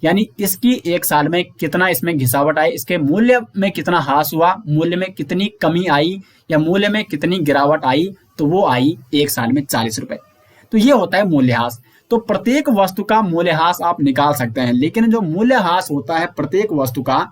यानी इसकी एक साल में कितना इसमें घिसावट आई, इसके मूल्य में कितना ह्रास हुआ, मूल्य में कितनी कमी आई या मूल्य में कितनी गिरावट आई, तो वो आई एक साल में 40 रुपए। तो ये होता है मूल्यह्रास। तो प्रत्येक वस्तु का मूल्यह्रास आप निकाल सकते हैं, लेकिन जो मूल्यह्रास होता है प्रत्येक वस्तु का,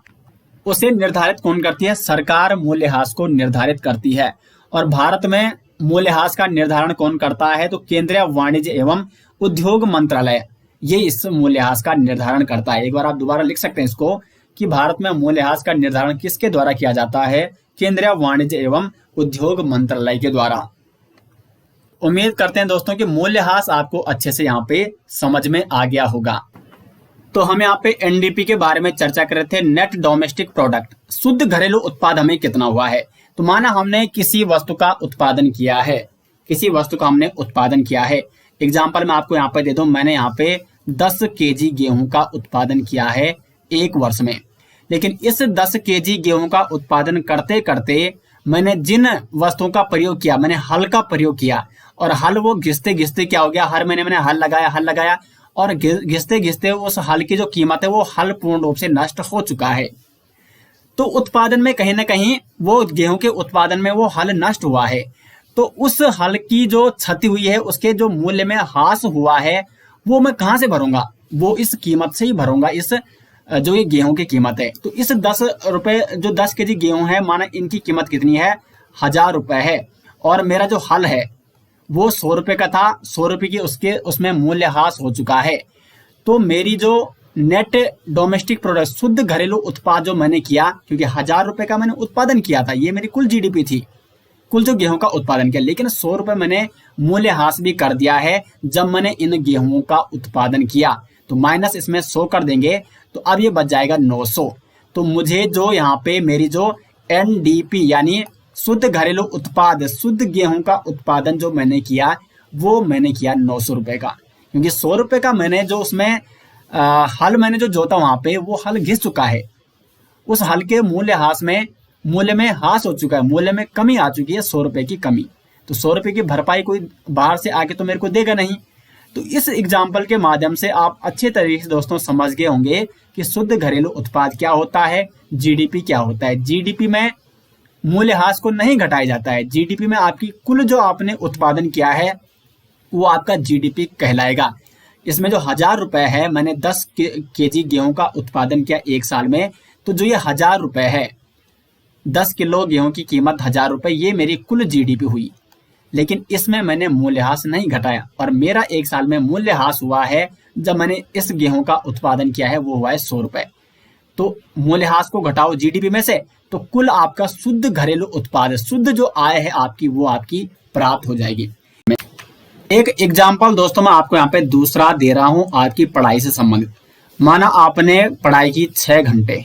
उसे निर्धारित कौन करती है? सरकार मूल्यह्रास को निर्धारित करती है। और भारत में मूल्यह्रास का निर्धारण कौन करता है? तो केंद्रीय वाणिज्य एवं उद्योग मंत्रालय ये इस मूल्यह्रास का निर्धारण करता है। एक बार आप दोबारा लिख सकते हैं इसको कि भारत में मूल्यह्रास का निर्धारण किसके द्वारा किया जाता है? केंद्रीय वाणिज्य एवं उद्योग मंत्रालय के द्वारा। उम्मीद करते हैं दोस्तों कि मूल्यह्रास आपको अच्छे से यहाँ पे समझ में आ गया होगा। तो हम यहाँ पे एनडीपी के बारे में चर्चा कर रहे थे, नेट डोमेस्टिक प्रोडक्ट, शुद्ध घरेलू उत्पाद हमें कितना हुआ है। तो माना हमने किसी वस्तु का उत्पादन किया है, किसी वस्तु का हमने उत्पादन किया है। एग्जाम्पल मैं आपको यहाँ पे दे दूं, मैंने यहाँ पे 10 केजी गेहूं का उत्पादन किया है एक वर्ष में। लेकिन इस 10 केजी गेहूं का उत्पादन करते करते मैंने जिन वस्तुओं का प्रयोग किया, मैंने हल का प्रयोग किया और हल वो घिसते घिसते क्या हो गया, हर महीने मैंने हल लगाया और घिसते घिसते उस हल की जो कीमत है वो हल पूर्ण रूप से नष्ट हो चुका है। तो उत्पादन में कहीं ना कहीं वो गेहूं के उत्पादन में वो हल नष्ट हुआ है। तो उस हल की जो क्षति हुई है, उसके जो मूल्य में ह्रास हुआ है, वो मैं कहां से भरूंगा? वो इस कीमत से ही भरूंगा, इस जो ये गेहूं की कीमत है। तो इस 10 रुपए, जो 10 केजी गेहूं है, माना इनकी कीमत कितनी है? 1000 रुपए है और मेरा जो हल है वो 100 रुपए का था, 100 रुपए की उसमें मूल्य ह्रास हो चुका है। तो मेरी जो नेट डोमेस्टिक प्रोडक्ट, शुद्ध घरेलू उत्पाद जो मैंने किया, क्योंकि 1000 रुपए का मैंने उत्पादन किया था, ये मेरी कुल जीडीपी थी, कुल जो गेहूं का उत्पादन किया, लेकिन 100 रुपए मैंने मूल्य ह्रास भी कर दिया है जब मैंने इन गेहूं का उत्पादन किया। तो माइनस इसमें 100 कर देंगे तो अब ये बच जाएगा 900। तो मुझे जो यहाँ पे मेरी जो एनडीपी यानी शुद्ध घरेलू उत्पाद, शुद्ध गेहूं का उत्पादन जो मैंने किया वो मैंने किया 900 रुपए का, क्योंकि 100 रुपए का मैंने जो उसमें हल मैंने जो जोता वहां पे वो हल घिस चुका है, उस हल के मूल्य में हास हो चुका है, मूल्य में कमी आ चुकी है, 100 रुपए की कमी। तो 100 रुपए की भरपाई कोई बाहर से आके तो मेरे को देगा नहीं। तो इस एग्जाम्पल के माध्यम से आप अच्छे तरीके से दोस्तों समझ गए होंगे कि शुद्ध घरेलू उत्पाद क्या होता है, जीडीपी क्या होता है। जीडीपी में मूल्यह्रास को नहीं घटाया जाता है, जीडीपी में आपकी कुल जो आपने उत्पादन किया है वो आपका जीडीपी कहलाएगा। इसमें जो 1000 रुपए है, मैंने 10 केजी गेहूं का उत्पादन किया एक साल में, तो जो ये 1000 रुपए है, 10 किलो गेहूं की कीमत 1000 रुपए, ये मेरी कुल जीडीपी हुई। लेकिन इसमें मैंने मूल्यह्रास नहीं घटाया और मेरा एक साल में मूल्यह्रास हुआ है जब मैंने इस गेहूं का उत्पादन किया है वो हुआ है 100 रुपए। तो मूल्यह्रास को घटाओ जीडीपी में से तो कुल आपका शुद्ध घरेलू उत्पाद, शुद्ध जो आय है आपकी, वो आपकी प्राप्त हो जाएगी। एक एग्जाम्पल दोस्तों मैं आपको यहाँ पे दूसरा दे रहा हूं आपकी पढ़ाई से संबंधित। माना आपने पढ़ाई की 6 घंटे,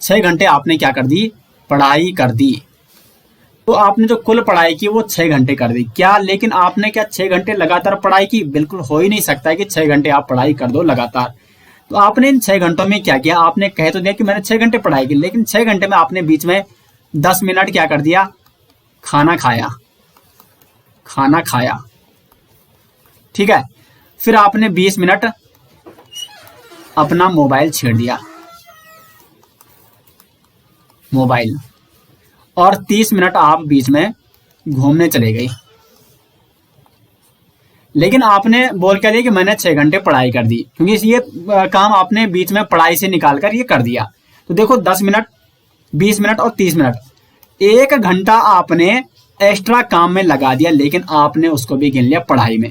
6 घंटे आपने क्या कर दी, पढ़ाई कर दी। तो आपने जो कुल पढ़ाई की वो 6 घंटे कर दी क्या, लेकिन आपने क्या 6 घंटे लगातार पढ़ाई की? बिल्कुल हो ही नहीं सकता है कि 6 घंटे आप पढ़ाई कर दो लगातार। तो आपने इन 6 घंटों में क्या किया, आपने कह तो दिया कि मैंने 6 घंटे पढ़ाई की, लेकिन 6 घंटे में आपने बीच में 10 मिनट क्या कर दिया, खाना खाया, खाना खाया, ठीक है। फिर आपने 20 मिनट अपना मोबाइल छेड़ दिया, मोबाइल, और 30 मिनट आप बीच में घूमने चले गए। लेकिन आपने बोल क्या दिया कि मैंने 6 घंटे पढ़ाई कर दी, क्योंकि ये काम आपने बीच में पढ़ाई से निकालकर ये कर दिया। तो देखो 10 मिनट, 20 मिनट और 30 मिनट, 1 घंटा आपने एक्स्ट्रा काम में लगा दिया, लेकिन आपने उसको भी गिन लिया पढ़ाई में।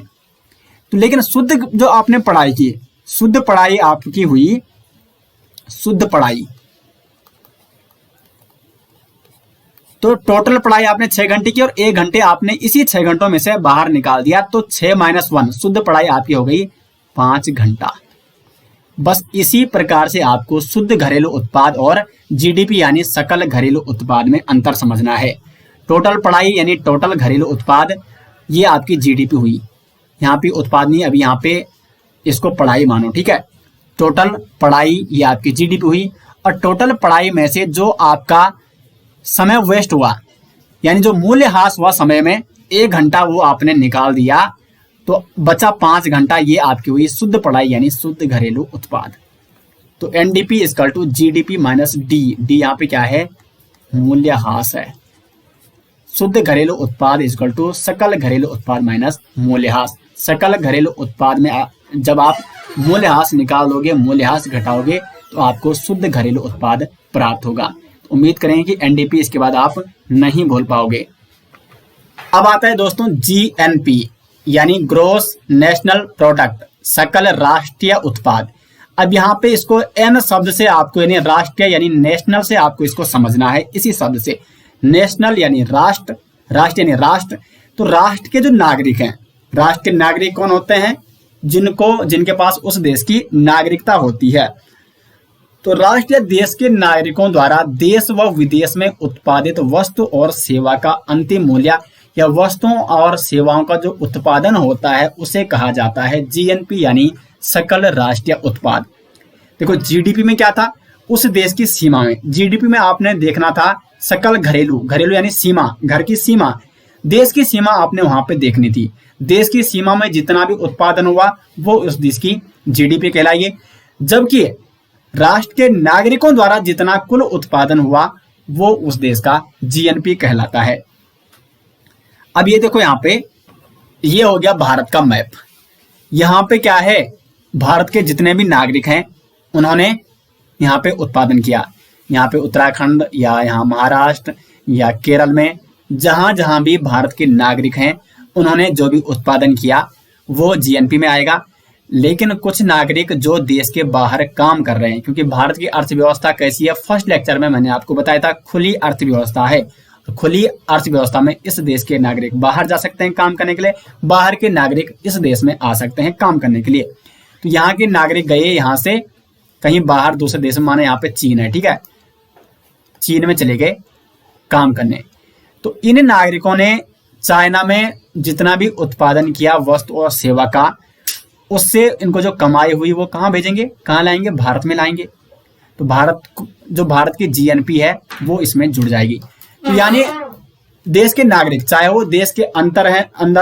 तो लेकिन शुद्ध जो आपने पढ़ाई की, शुद्ध पढ़ाई आपकी हुई, शुद्ध पढ़ाई, तो टोटल पढ़ाई आपने 6 घंटे की और 1 घंटे आपने इसी 6 घंटों में से बाहर निकाल दिया, तो 6 - 1 शुद्ध पढ़ाई आपकी हो गई 5 घंटा। बस इसी प्रकार से आपको शुद्ध घरेलू उत्पाद और जीडीपी यानी सकल घरेलू उत्पाद में अंतर समझना है। टोटल पढ़ाई यानी टोटल घरेलू उत्पाद, ये आपकी जीडीपी हुई। यहाँ पे उत्पाद नहीं, अभी यहाँ पे इसको पढ़ाई मानो, ठीक है। टोटल पढ़ाई ये आपकी जीडीपी हुई, और टोटल पढ़ाई में से जो आपका समय वेस्ट हुआ, यानी जो मूल्यह्रास हुआ समय में, 1 घंटा वो आपने निकाल दिया, तो बचा 5 घंटा, ये आपकी हुई शुद्ध पढ़ाई यानी शुद्ध घरेलू उत्पाद। तो NDP equal to GDP minus D, D यहाँ पे क्या है, मूल्यह्रास है। शुद्ध घरेलू उत्पाद इक्वल टू सकल घरेलू उत्पाद माइनस मूल्यह्रास। सकल घरेलू उत्पाद में जब आप मूल्यह्रास निकालोगे, मूल्यह्रास घटाओगे, तो आपको शुद्ध घरेलू उत्पाद प्राप्त होगा। उम्मीद करें कि एनडीपी इसके बाद आप नहीं भूल पाओगे। अब आता है दोस्तों जीएनपी यानी ग्रोस नेशनल प्रोडक्ट, सकल राष्ट्रीय उत्पाद। अब यहाँ पे इसको एन शब्द से आपको यानी राष्ट्रीय यानी नेशनल से आपको इसको समझना है। इसी शब्द से नेशनल यानी राष्ट्र, राष्ट्र यानी राष्ट्र। तो राष्ट्र के जो नागरिक हैं, राष्ट्र के नागरिक कौन होते हैं, जिनके पास उस देश की नागरिकता होती है। तो राष्ट्र या देश के नागरिकों द्वारा देश व विदेश में उत्पादित वस्तु और सेवा का अंतिम मूल्य या वस्तुओं और सेवाओं का जो उत्पादन होता है उसे कहा जाता है जीएनपी यानी सकल राष्ट्रीय उत्पाद। देखो जीडीपी में क्या था, उस देश की सीमा में। जीडीपी में आपने देखना था सकल घरेलू, घरेलू यानी सीमा, घर की सीमा, देश की सीमा आपने वहां पे देखनी थी। देश की सीमा में जितना भी उत्पादन हुआ वो उस देश की जीडीपी कहलाइए, जबकि राष्ट्र के नागरिकों द्वारा जितना कुल उत्पादन हुआ वो उस देश का जीएनपी कहलाता है। अब ये देखो यहाँ पे ये हो गया भारत का मैप। यहाँ पे क्या है, भारत के जितने भी नागरिक हैं उन्होंने यहाँ पे उत्पादन किया। यहाँ पे उत्तराखंड या यहाँ महाराष्ट्र या केरल में जहां जहां भी भारत के नागरिक हैं उन्होंने जो भी उत्पादन किया वो जीएनपी में आएगा। लेकिन कुछ नागरिक जो देश के बाहर काम कर रहे हैं, क्योंकि भारत की अर्थव्यवस्था कैसी है, फर्स्ट लेक्चर में मैंने आपको बताया था खुली अर्थव्यवस्था है। खुली अर्थव्यवस्था में इस देश के नागरिक बाहर जा सकते हैं काम करने के लिए, बाहर के नागरिक इस देश में आ सकते हैं काम करने के लिए। तो यहाँ के नागरिक गए यहाँ से कहीं बाहर दूसरे देश में, माने यहाँ पे चीन है, ठीक है, चीन में चले गए काम करने। तो इन नागरिकों ने चाइना में जितना भी उत्पादन किया वस्तु और सेवा का, उससे इनको जो कमाई हुई वो कहाँ भेजेंगे, कहाँ लाएंगे, भारत में लाएंगे। तो भारत की जीएनपी है वो इसमें जुड़ जाएगी। तो यानी देश के नागरिक, चाहे वो देश के अंदर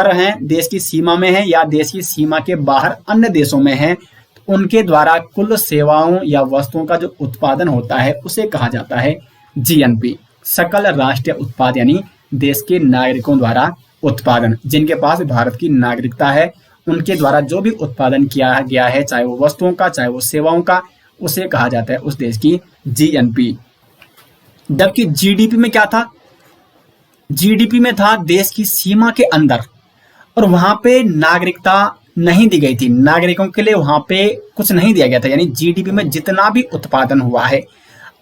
हैं, देश की सीमा में है या देश की सीमा के बाहर अन्य देशों में है, तो उनके द्वारा कुल सेवाओं या वस्तुओं का जो उत्पादन होता है उसे कहा जाता है जीएनपी, सकल राष्ट्रीय उत्पाद, यानी देश के नागरिकों द्वारा उत्पादन, जिनके पास भारत की नागरिकता है उनके द्वारा जो भी उत्पादन किया गया है, चाहे वो वस्तुओं का चाहे वो सेवाओं का, उसे कहा जाता है उस देश की जीएनपी। जबकि जीडीपी में क्या था, जीडीपी में था देश की सीमा के अंदर, और वहां पे नागरिकता नहीं दी गई थी, नागरिकों के लिए वहां पे कुछ नहीं दिया गया था। यानी जीडीपी में जितना भी उत्पादन हुआ है,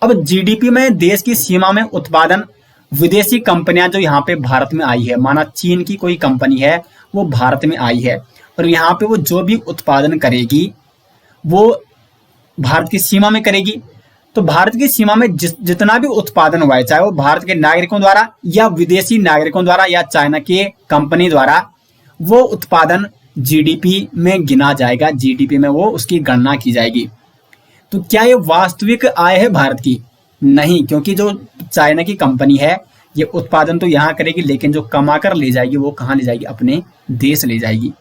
अब जीडीपी में देश की सीमा में उत्पादन, विदेशी कंपनियां जो यहाँ पे भारत में आई है, माना चीन की कोई कंपनी है वो भारत में आई है और यहाँ पे वो जो भी उत्पादन करेगी वो भारत की सीमा में करेगी। तो भारत की सीमा में जितना भी उत्पादन हुआ है, चाहे वो भारत के नागरिकों द्वारा या विदेशी नागरिकों द्वारा या चाइना के कंपनी द्वारा, वो उत्पादन जीडीपी में गिना जाएगा, जीडीपी में वो उसकी गणना की जाएगी। तो क्या ये वास्तविक आय है भारत की? नहीं, क्योंकि जो चाइना की कंपनी है ये उत्पादन तो यहाँ करेगी, लेकिन जो कमा कर ले जाएगी वो कहाँ ले जाएगी, अपने देश ले जाएगी।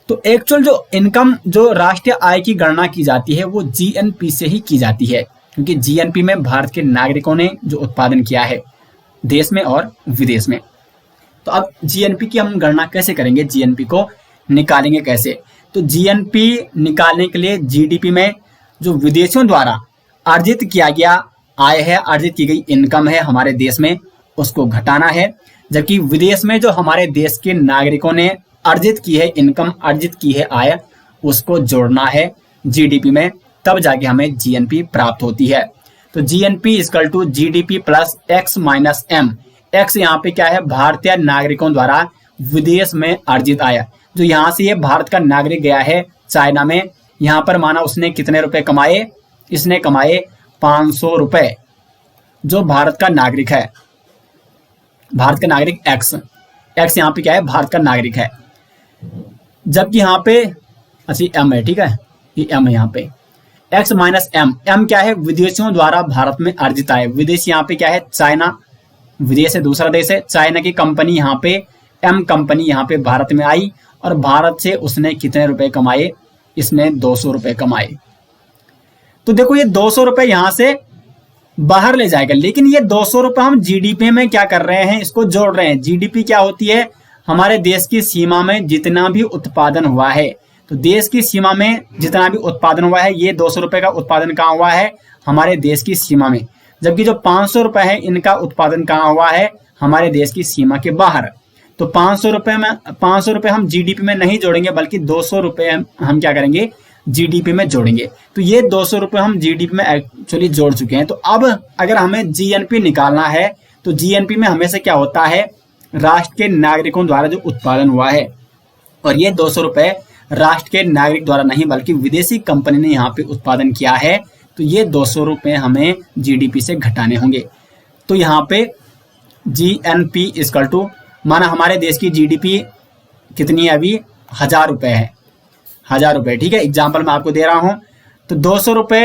तो एक्चुअल जो इनकम, जो राष्ट्रीय आय की गणना की जाती है वो जीएनपी से ही की जाती है, क्योंकि जीएनपी में भारत के नागरिकों ने जो उत्पादन किया है देश में और विदेश में। तो अब जीएनपी की हम गणना कैसे करेंगे, जीएनपी को निकालेंगे कैसे? तो जीएनपी निकालने के लिए जीडीपी में जो विदेशियों द्वारा अर्जित किया गया आय है, अर्जित की गई इनकम है हमारे देश में, उसको घटाना है, जबकि विदेश में जो हमारे देश के नागरिकों ने अर्जित की है इनकम, अर्जित की है आय, उसको जोड़ना है जीडीपी में, तब जाके हमें जीएनपी प्राप्त होती है। तो GNP equal to GDP plus X minus M. X यहाँ पे क्या है, भारतीय नागरिकों द्वारा विदेश में अर्जित आय। जो यहाँ से ये भारत का नागरिक गया है चाइना में, यहाँ पर माना उसने कितने रुपए कमाए, इसने कमाए 500 रुपए। जो भारत का नागरिक है, भारत का नागरिक एक्स यहाँ पे क्या है, भारत का नागरिक है, जबकि यहाँ पे अच्छा एम है, ठीक है, ये एम है यहाँ पे, एक्स माइनस एम। एम क्या है, विदेशियों द्वारा भारत में अर्जित आय। विदेश यहाँ पे क्या है, चाइना, विदेश है दूसरा देश है, चाइना की कंपनी यहाँ पे, एम कंपनी यहाँ पे भारत में आई और भारत से उसने कितने रुपए कमाए, इसने 200 रुपए कमाए। तो देखो ये 200 रुपए यहाँ से बाहर ले जाएगा, लेकिन ये 200 रुपए हम जीडीपी में क्या कर रहे हैं, इसको जोड़ रहे हैं। जीडीपी क्या होती है, हमारे देश की सीमा में जितना भी उत्पादन हुआ है, तो देश की सीमा में जितना भी उत्पादन हुआ है, ये 200 रुपए का उत्पादन कहाँ हुआ है, हमारे देश की सीमा में, जबकि जो 500 रुपए है इनका उत्पादन कहाँ हुआ है, हमारे देश की सीमा के बाहर। तो 500 रुपए हम जीडीपी में नहीं जोड़ेंगे, बल्कि 200 रुपए हम क्या करेंगे, जीडीपी में जोड़ेंगे। तो ये 200 रुपए हम जीडीपी में एक्चुअली जोड़ चुके हैं। तो अब अगर हमें जीएनपी निकालना है, तो जीएनपी में हमेशा क्या होता है, राष्ट्र के नागरिकों द्वारा जो उत्पादन हुआ है, और ये 200 रुपए राष्ट्र के नागरिक द्वारा नहीं बल्कि विदेशी कंपनी ने यहाँ पे उत्पादन किया है, तो ये 200 रुपए हमें जीडीपी से घटाने होंगे। तो यहाँ पे जीएनपी इक्वल टू, माना हमारे देश की जीडीपी कितनी है अभी, 1000 रुपए है, 1000 रुपए, ठीक है, एग्जाम्पल मैं आपको दे रहा हूं। तो 200 रुपए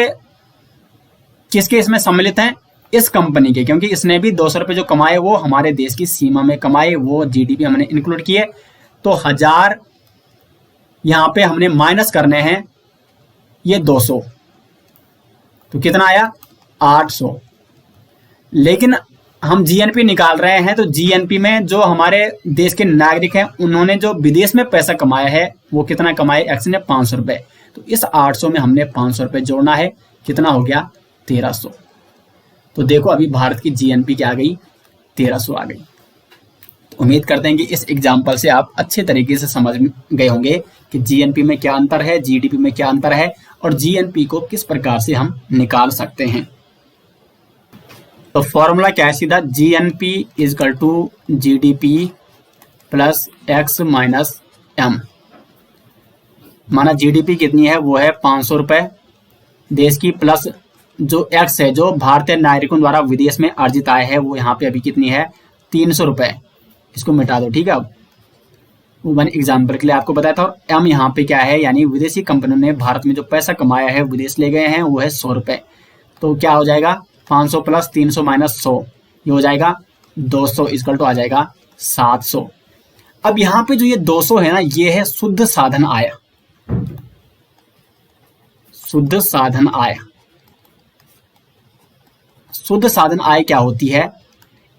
किसके इसमें सम्मिलित हैं, इस कंपनी के, क्योंकि इसने भी 200 रुपए जो कमाए वो हमारे देश की सीमा में कमाए, वो जीडीपी हमने इंक्लूड किए। तो 1000 यहाँ पे हमने माइनस करने हैं ये 200, तो कितना आया, 800। लेकिन हम जीएनपी निकाल रहे हैं, तो जीएनपी में जो हमारे देश के नागरिक हैं उन्होंने जो विदेश में पैसा कमाया है वो कितना कमाए, एक्स ने 500 रुपए। तो इस 800 में हमने 500 रुपए जोड़ना है, कितना हो गया, 1300। तो देखो अभी भारत की जीएनपी क्या आ गई, 1300 आ गई। तो उम्मीद करते हैं कि इस एग्जाम्पल से आप अच्छे तरीके से समझ गए होंगे कि जीएनपी में क्या अंतर है, जीडीपी में क्या अंतर है, और जीएनपी को किस प्रकार से हम निकाल सकते हैं। तो फॉर्मूला क्या है सीधा, GNP equal to GDP plus X minus M. माना जीडीपी कितनी है, वो है 500 रुपए देश की, प्लस जो एक्स है, जो भारतीय नागरिकों द्वारा विदेश में अर्जित आय है, वो यहाँ पे अभी कितनी है, 300 रुपए। इसको मिटा दो, ठीक है। अब वो मैंने एग्जाम्पल के लिए आपको बताया था। और एम यहाँ पे क्या है, यानी विदेशी कंपनियों ने भारत में जो पैसा कमाया है, विदेश ले गए हैं, वो है 100 रुपए। तो क्या हो जाएगा, 500 प्लस 300 माइनस 100, ये हो जाएगा 200 इक्वल टू आ जाएगा 700। अब यहाँ पे जो ये 200 है ना, ये है शुद्ध साधन आय। शुद्ध साधन आय, शुद्ध साधन आय क्या होती है,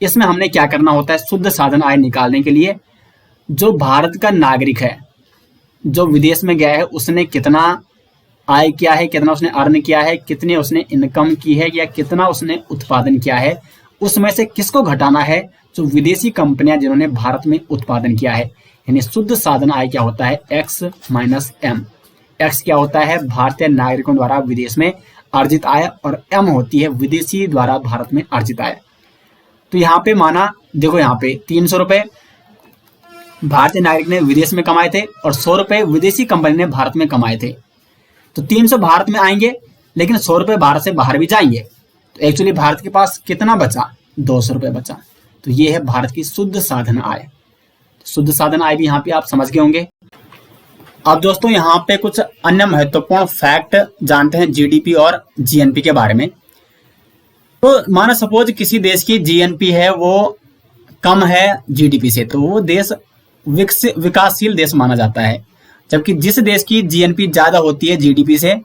इसमें हमने क्या करना होता है, शुद्ध साधन आय निकालने के लिए जो भारत का नागरिक है, जो विदेश में गया है, उसने कितना आय किया है, कितना उसने अर्न किया है, कितने उसने इनकम की है, या कितना उसने उत्पादन किया है, उसमें से किसको घटाना है, जो विदेशी कंपनियां जिन्होंने भारत में उत्पादन किया है। यानी शुद्ध साधन आय क्या होता है, एक्स माइनस एम। एक्स क्या होता है, भारतीय नागरिकों द्वारा विदेश में अर्जित आय, और एम होती है विदेशी द्वारा भारत में अर्जित आय। तो यहाँ पे माना, देखो यहाँ पे 300 रुपए भारतीय नागरिक ने विदेश में कमाए थे और 100 रुपए विदेशी कंपनी ने भारत में कमाए थे। तो 300 भारत में आएंगे, लेकिन 100 रुपए भारत से बाहर भी जाएंगे। तो एक्चुअली भारत के पास कितना बचा, 200 रुपए बचा। तो ये है भारत की शुद्ध साधन आय। शुद्ध साधन आय भी यहाँ पे आप समझ गए होंगे। अब दोस्तों यहाँ पे कुछ अन्य महत्वपूर्ण फैक्ट जानते हैं जीडीपी और जीएनपी के बारे में। तो माना सपोज किसी देश की जीएनपी है वो कम है जीडीपी से, तो वो देश विकासशील देश माना जाता है। जबकि जिस देश की जीएनपी ज्यादा होती है जीडीपी से,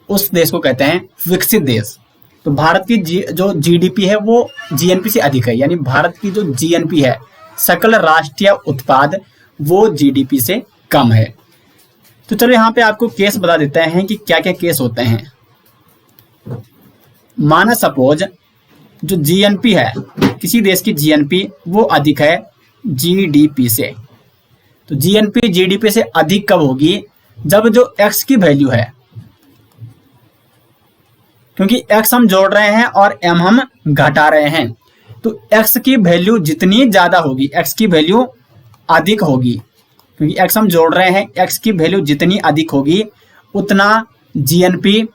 उस देश को कहते हैं विकसित देश। तो भारत की जो जीडीपी है वो जीएनपी से अधिक है, यानी भारत की जो जीएनपी है, सकल राष्ट्रीय उत्पाद, वो जीडीपी से कम है। तो चलो यहाँ पे आपको केस बता देते हैं कि क्या क्या केस होते हैं। माना सपोज जो जीएनपी है, किसी देश की जीएनपी वो अधिक है जीडीपी से। तो जीएनपी जीडीपी से अधिक कब होगी, जब जो एक्स की वैल्यू है, क्योंकि एक्स हम जोड़ रहे हैं और एम हम घटा रहे हैं, तो एक्स की वैल्यू जितनी ज्यादा होगी, एक्स की वैल्यू अधिक होगी, क्योंकि एक्स हम जोड़ रहे हैं, एक्स की वैल्यू जितनी अधिक होगी उतना जीएनपी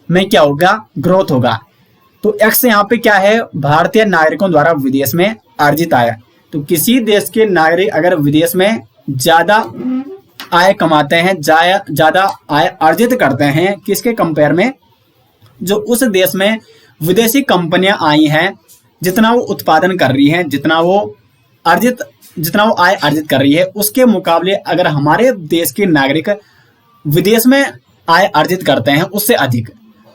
में क्या होगा, ग्रोथ होगा। तो एक्स यहाँ पे क्या है, भारतीय नागरिकों द्वारा विदेश में अर्जित आय। तो किसी देश के नागरिक अगर विदेश में ज्यादा आय कमाते हैं, ज्यादा आय अर्जित करते हैं, किसके कंपेयर में, जो उस देश में विदेशी कंपनियां आई हैं, जितना वो उत्पादन कर रही हैं, जितना वो आय अर्जित कर रही है, उसके मुकाबले अगर हमारे देश के नागरिक विदेश में आय अर्जित करते हैं उससे अधिक,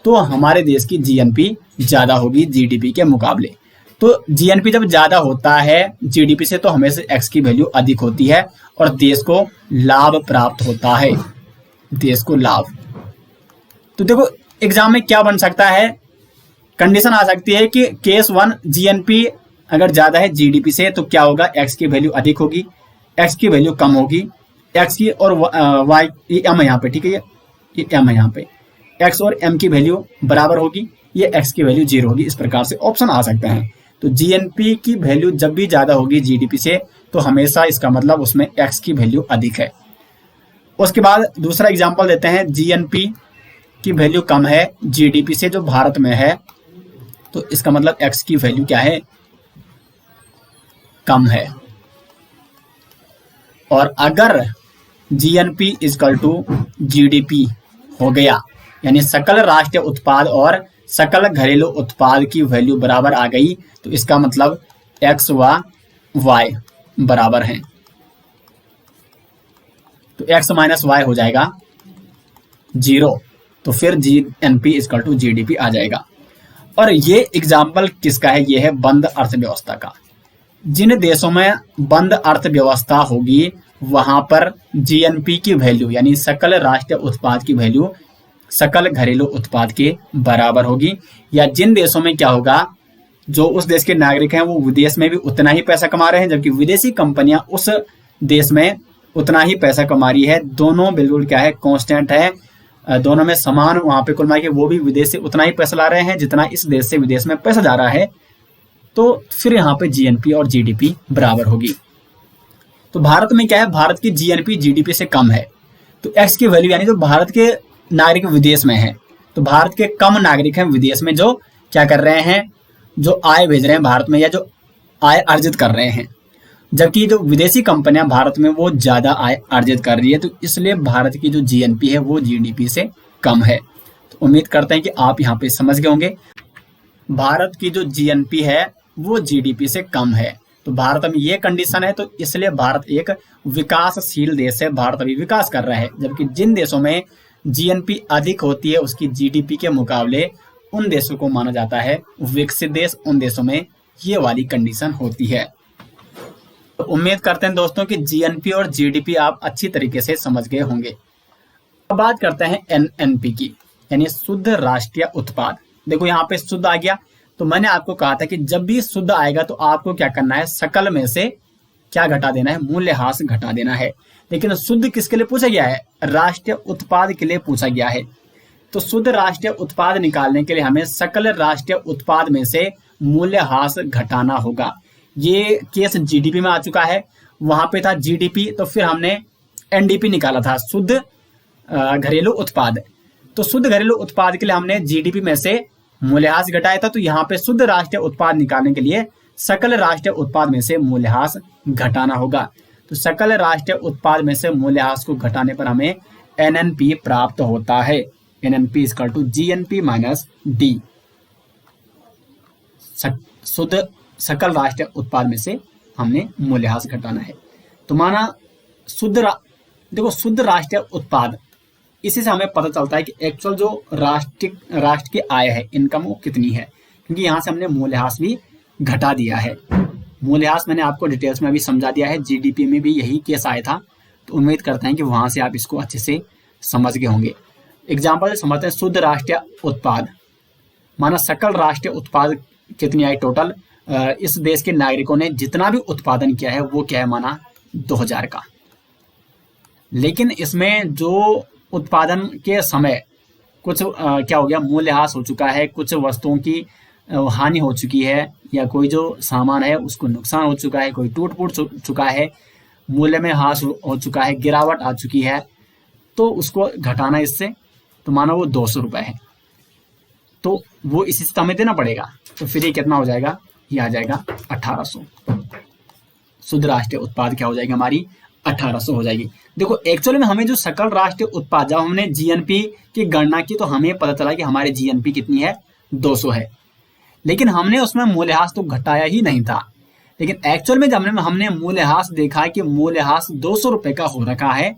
तो हमारे देश की जीएनपी ज्यादा होगी जीडीपी के मुकाबले। तो जीएनपी जब ज्यादा होता है जीडीपी से, तो हमेशा एक्स की वैल्यू अधिक होती है और देश को लाभ प्राप्त होता है, देश को लाभ। तो देखो एग्जाम में क्या बन सकता है, कंडीशन आ सकती है कि केस 1 जीएनपी अगर ज्यादा है जीडीपी से, तो क्या होगा, एक्स की वैल्यू अधिक होगी, एक्स की वैल्यू कम होगी, एक्स की और वाई, ये एम है यहाँ पे, ठीक है, ये एम है यहाँ पे, एक्स और एम की वैल्यू बराबर होगी, ये एक्स की वैल्यू 0 होगी। इस प्रकार से ऑप्शन आ सकते हैं। तो जीएनपी की वैल्यू जब भी ज्यादा होगी जीडीपी से, तो हमेशा इसका मतलब उसमें एक्स की वैल्यू अधिक है। उसके बाद दूसरा एग्जांपल देते हैं, जीएनपी की वैल्यू कम है जीडीपी से जो भारत में है, तो इसका मतलब एक्स की वैल्यू क्या है, कम है। और अगर जीएनपी इक्वल टू जीडीपी हो गया, यानी सकल राष्ट्रीय उत्पाद और सकल घरेलू उत्पाद की वैल्यू बराबर आ गई, तो इसका मतलब एक्स व वाई बराबर हैं। तो एक्स माइनस वाई हो जाएगा 0, तो फिर जीएनपी इक्वल टू जीडीपी आ जाएगा। और ये एग्जाम्पल किसका है, ये है बंद अर्थव्यवस्था का। जिन देशों में बंद अर्थव्यवस्था होगी वहां पर जीएनपी की वैल्यू, यानी सकल राष्ट्रीय उत्पाद की वैल्यू सकल घरेलू उत्पाद के बराबर होगी। या जिन देशों में क्या होगा, जो उस देश के नागरिक हैं वो विदेश में भी उतना ही पैसा कमा रहे हैं, जबकि विदेशी कंपनियां उस देश में उतना ही पैसा कमा रही है, दोनों बिल्कुल क्या है, कांस्टेंट है, दोनों में समान वहां पे कुल मिला के वो भी विदेश से उतना ही पैसा ला रहे हैं जितना इस देश से विदेश में पैसा जा रहा है। तो फिर यहाँ पे जीएनपी और जीडीपी बराबर होगी। तो भारत में क्या है, भारत की जीएनपी जीडीपी से कम है, तो एक्स की वैल्यू, यानी जो भारत के नागरिक विदेश में है, तो भारत के कम नागरिक हैं विदेश में जो क्या कर रहे हैं, जो आय भेज रहे हैं भारत में या जो आय अर्जित कर रहे हैं, जबकि जो विदेशी कंपनियां भारत में वो ज्यादा आय अर्जित कर रही है। तो इसलिए भारत की जो जीएनपी है वो जीडीपी से कम है। तो उम्मीद करते हैं कि आप यहाँ पे समझ गए होंगे। भारत की जो जीएनपी है वो जीडीपी से कम है। तो भारत में ये कंडीशन है, तो इसलिए भारत एक विकासशील देश है, भारत अभी विकास कर रहा है। जबकि जिन देशों में जीएनपी अधिक होती है उसकी जीडीपी के मुकाबले, उन देशों को माना जाता है विकसित देश। उन देशों में ये वाली कंडीशन होती है। तो उम्मीद करते हैं दोस्तों कि जीएनपी और जीडीपी आप अच्छी तरीके से समझ गए होंगे। अब बात करते हैं एनएनपी की, यानी शुद्ध राष्ट्रीय उत्पाद। देखो यहाँ पे शुद्ध आ गया, तो मैंने आपको कहा था कि जब भी शुद्ध आएगा तो आपको क्या करना है, सकल में से क्या घटा देना है, मूल्यह्रास घटा देना है। लेकिन शुद्ध किसके लिए पूछा गया है, राष्ट्रीय उत्पाद के लिए पूछा गया है। तो शुद्ध राष्ट्रीय उत्पाद निकालने के लिए हमें सकल राष्ट्रीय उत्पाद में से मूल्यह्रास घटाना होगा। ये केस जीडीपी में आ चुका है, वहां पे था जीडीपी, तो फिर हमने एनडीपी निकाला था, शुद्ध घरेलू उत्पाद। तो शुद्ध घरेलू उत्पाद के लिए हमने जीडीपी में से मूल्यह्रास घटाया था। तो यहाँ पे शुद्ध राष्ट्रीय उत्पाद निकालने के लिए सकल राष्ट्रीय उत्पाद में से मूल्यह्रास घटाना होगा। तो सकल राष्ट्रीय उत्पाद में से मूल्यह्रास को घटाने पर हमें एनएनपी प्राप्त होता है। NNP equal to GNP minus D. शुद्ध सकल राष्ट्रीय उत्पाद में से हमने मूल्यह्रास घटाना है। तो माना देखो शुद्ध राष्ट्रीय उत्पाद, इसी से हमें पता चलता है कि एक्चुअल जो राष्ट्र की आय है, इनकम, वो कितनी है, क्योंकि यहाँ से हमने मूल्यह्रास भी घटा दिया है। मूल्यह्रास मैंने आपको डिटेल्स में अभी समझा दिया है, जीडीपी में भी यही केस आया था। तो उम्मीद करते हैं कि वहां से आप इसको अच्छे से समझ गए होंगे। एग्जाम्पल समझते हैं, शुद्ध राष्ट्रीय उत्पाद, माना सकल राष्ट्रीय उत्पाद कितनी आई टोटल, इस देश के नागरिकों ने जितना भी उत्पादन किया है वो क्या है, माना 2000 का। लेकिन इसमें जो उत्पादन के समय कुछ क्या हो गया, मूल्यह्रास हो चुका है, कुछ वस्तुओं की हानि हो चुकी है, या कोई जो सामान है उसको नुकसान हो चुका है, कोई टूट फूट चुका है, मूल्य में ह्रास हो चुका है, गिरावट आ चुकी है, तो उसको घटाना इससे। तो मानो वो 200 रुपये है, तो वो इसी से हमें देना पड़ेगा। तो फिर ये कितना हो जाएगा, ये आ जाएगा 1800। शुद्ध राष्ट्रीय उत्पाद क्या हो जाएगी हमारी, 1800 हो जाएगी। देखो एक्चुअली में हमें जो सकल राष्ट्रीय उत्पाद, जब हमने जीएनपी की गणना की तो हमें पता चला कि हमारी जीएनपी कितनी है, 200 है। लेकिन हमने उसमें मूल्यह्रास तो घटाया ही नहीं था। लेकिन एक्चुअल में जब हमने मूल्यह्रास देखा कि मूल्यह्रास 200 रुपये का हो रखा है,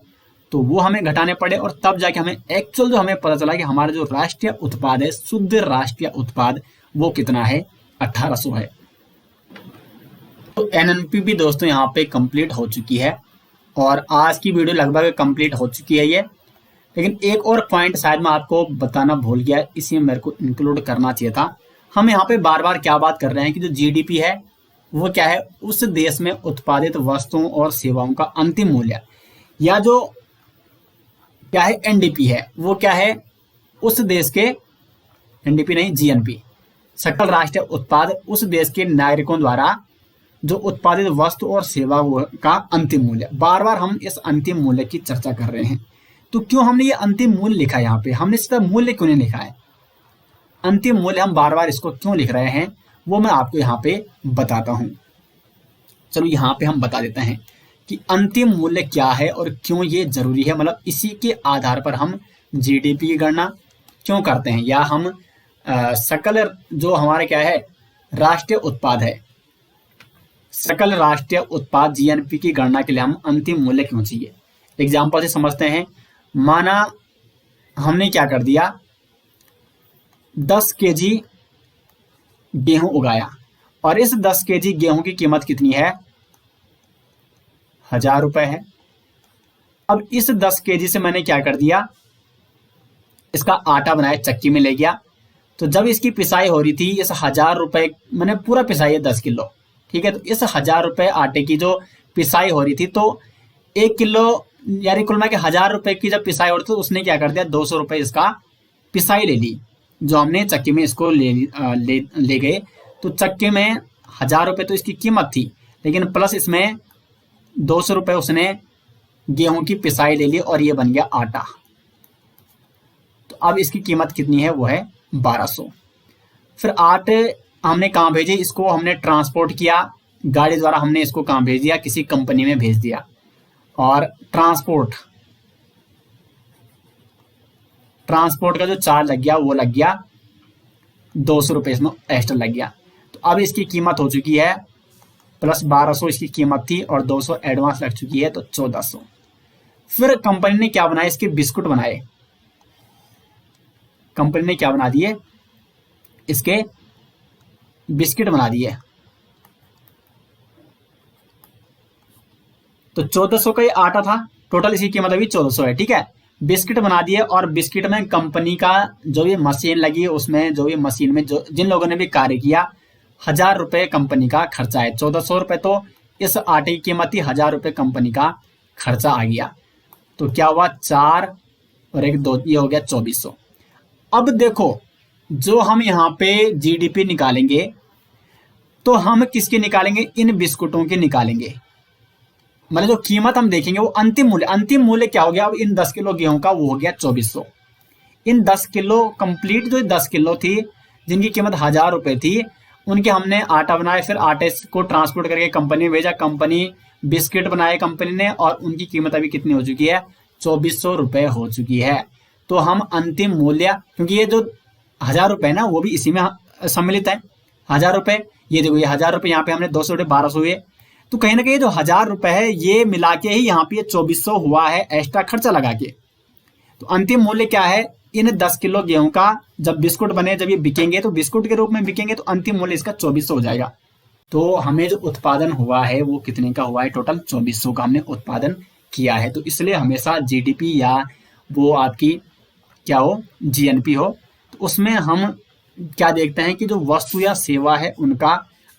तो वो हमें घटाने पड़े, और तब जाके हमें एक्चुअल जो हमें पता चला कि हमारा जो राष्ट्रीय उत्पाद है, शुद्ध राष्ट्रीय उत्पाद, वो कितना है, 1800 है। तो एनएनपी भी दोस्तों यहाँ पे कंप्लीट हो चुकी है, और आज की वीडियो लगभग कंप्लीट हो चुकी है ये। लेकिन एक और पॉइंट शायद मैं आपको बताना भूल गया, इसलिए मेरे को इंक्लूड करना चाहिए था। हम यहाँ पे बार बार क्या बात कर रहे हैं कि जो जीडीपी है वो क्या है, उस देश में उत्पादित वस्तुओं और सेवाओं का अंतिम मूल्य, या जो क्या है एनडीपी है, वो क्या है, उस देश के, एनडीपी नहीं जीएनपी, सकल राष्ट्रीय उत्पाद, उस देश के नागरिकों द्वारा जो उत्पादित वस्तु और सेवा का अंतिम मूल्य। बार बार हम इस अंतिम मूल्य की चर्चा कर रहे हैं। तो क्यों हमने ये अंतिम मूल्य लिखा है, यहाँ पे हमने सीधा मूल्य क्यों नहीं लिखा है, अंतिम मूल्य हम बार बार इसको क्यों लिख रहे हैं, वो मैं आपको यहाँ पे बताता हूँ। चलो यहाँ पे हम बता देते हैं कि अंतिम मूल्य क्या है और क्यों ये जरूरी है। मतलब इसी के आधार पर हम जीडीपी की गणना क्यों करते हैं, या हम सकल जो हमारे क्या है राष्ट्रीय उत्पाद है, सकल राष्ट्रीय उत्पाद जीएनपी की गणना के लिए हम अंतिम मूल्य क्यों चाहिए। एग्जाम्पल से समझते हैं। माना हमने क्या कर दिया, 10 केजी गेहूं उगाया, और इस 10 केजी गेहूं की कीमत कितनी है, 1000 रुपए है। अब इस 10 केजी से मैंने क्या कर दिया, इसका आटा बनाया, चक्की में ले गया। तो जब इसकी पिसाई हो रही थी, इस 1000 रुपए मैंने पूरा पिसाई है 10 किलो, ठीक है। तो इस 1000 रुपए आटे की जो पिसाई हो रही थी, तो 1 किलो यानी कुल मिला के 1000 रुपए की जब पिसाई हो रही थी, तो उसने क्या कर दिया, 200 रुपए इसका पिसाई ले ली, जो हमने चक्की में इसको ले गए। तो चक्की में 1000 रुपए तो इसकी कीमत थी, लेकिन प्लस इसमें 200 रुपए उसने गेहूं की पिसाई ले ली, और ये बन गया आटा। तो अब इसकी कीमत कितनी है, वो है 1200। फिर 8 हमने कहाँ भेजे, इसको हमने ट्रांसपोर्ट किया, गाड़ी द्वारा हमने इसको कहाँ भेज दिया, किसी कंपनी में भेज दिया। और ट्रांसपोर्ट का जो चार्ज लग गया वो लग गया 200 रुपये, इसमें एक्स्ट्रा लग गया। तो अब इसकी कीमत हो चुकी है प्लस 1200 इसकी कीमत थी और 200 एडवांस लग चुकी है, तो 1400। फिर कंपनी ने क्या बनाया, इसके बिस्कुट बनाए। कंपनी ने क्या बना दिए, इसके बिस्किट बना दिए। तो 1400 का ये आटा था, टोटल इसकी कीमत अभी 1400 है, ठीक है। बिस्किट बना दिए और बिस्किट में कंपनी का जो भी मशीन लगी है उसमें, जो भी मशीन में जो जिन लोगों ने भी कार्य किया, 1000 रुपये कंपनी का खर्चा है। 1400 रुपये तो इस आटे की कीमत थी, 1000 रुपये कंपनी का खर्चा आ गया। तो क्या हुआ, 4 और 1 2, ये हो गया 2400। अब देखो, जो हम यहाँ पे जीडीपी निकालेंगे तो हम किसके निकालेंगे, इन बिस्कुटों के निकालेंगे। मतलब जो कीमत हम देखेंगे वो अंतिम मूल्य क्या हो गया, अब इन 10 किलो गेहूं का वो हो गया 2400। इन 10 किलो कंप्लीट जो 10 किलो थी जिनकी कीमत 1000 रुपये थी, उनके हमने आटा बनाया, फिर आटे को ट्रांसपोर्ट करके कंपनी में भेजा, कंपनी बिस्किट बनाए कंपनी ने, और उनकी कीमत अभी कितनी हो चुकी है, 2400 रुपये हो चुकी है। तो हम अंतिम मूल्य, क्योंकि ये जो 1000 रुपये ना वो भी इसी में सम्मिलित है, 1000 रुपये, ये देखो ये 1000 रुपये, यहाँ पे हमने 200 1200 हुए, तो कहीं ना कहीं जो 1000 रुपये है ये मिला के ही यहाँ पे 2400 हुआ है एक्स्ट्रा खर्चा लगा के। तो अंतिम मूल्य क्या है, इन 10 किलो गेहूं का जब बिस्कुट बने, जब ये बिकेंगे तो बिस्कुट के रूप में बिकेंगे, तो अंतिम मूल्य इसका 2400 हो जाएगा। तो हमें जो उत्पादन हुआ है वो कितने का हुआ है, टोटल 2400 का हमने उत्पादन किया है। तो इसलिए हमेशा जीडीपी या वो आपकी क्या हो, जीएनपी हो, तो उसमें हम क्या देखते हैं कि जो वस्तु या सेवा है उनका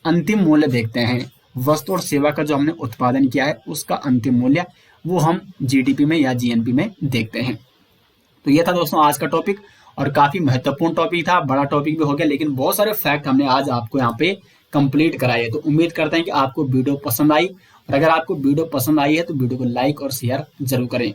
अंतिम मूल्य देखते हैं। वस्तु और सेवा का जो हमने उत्पादन किया है उसका अंतिम मूल्य वो हम जीडीपी में या जीएनपी में देखते हैं। तो ये था दोस्तों आज का टॉपिक, और काफी महत्वपूर्ण टॉपिक था, बड़ा टॉपिक भी हो गया, लेकिन बहुत सारे फैक्ट हमने आज आपको यहाँ पे कंप्लीट कराए। तो उम्मीद करते हैं कि आपको वीडियो पसंद आई, और अगर आपको वीडियो पसंद आई है तो वीडियो को लाइक और शेयर जरूर करें।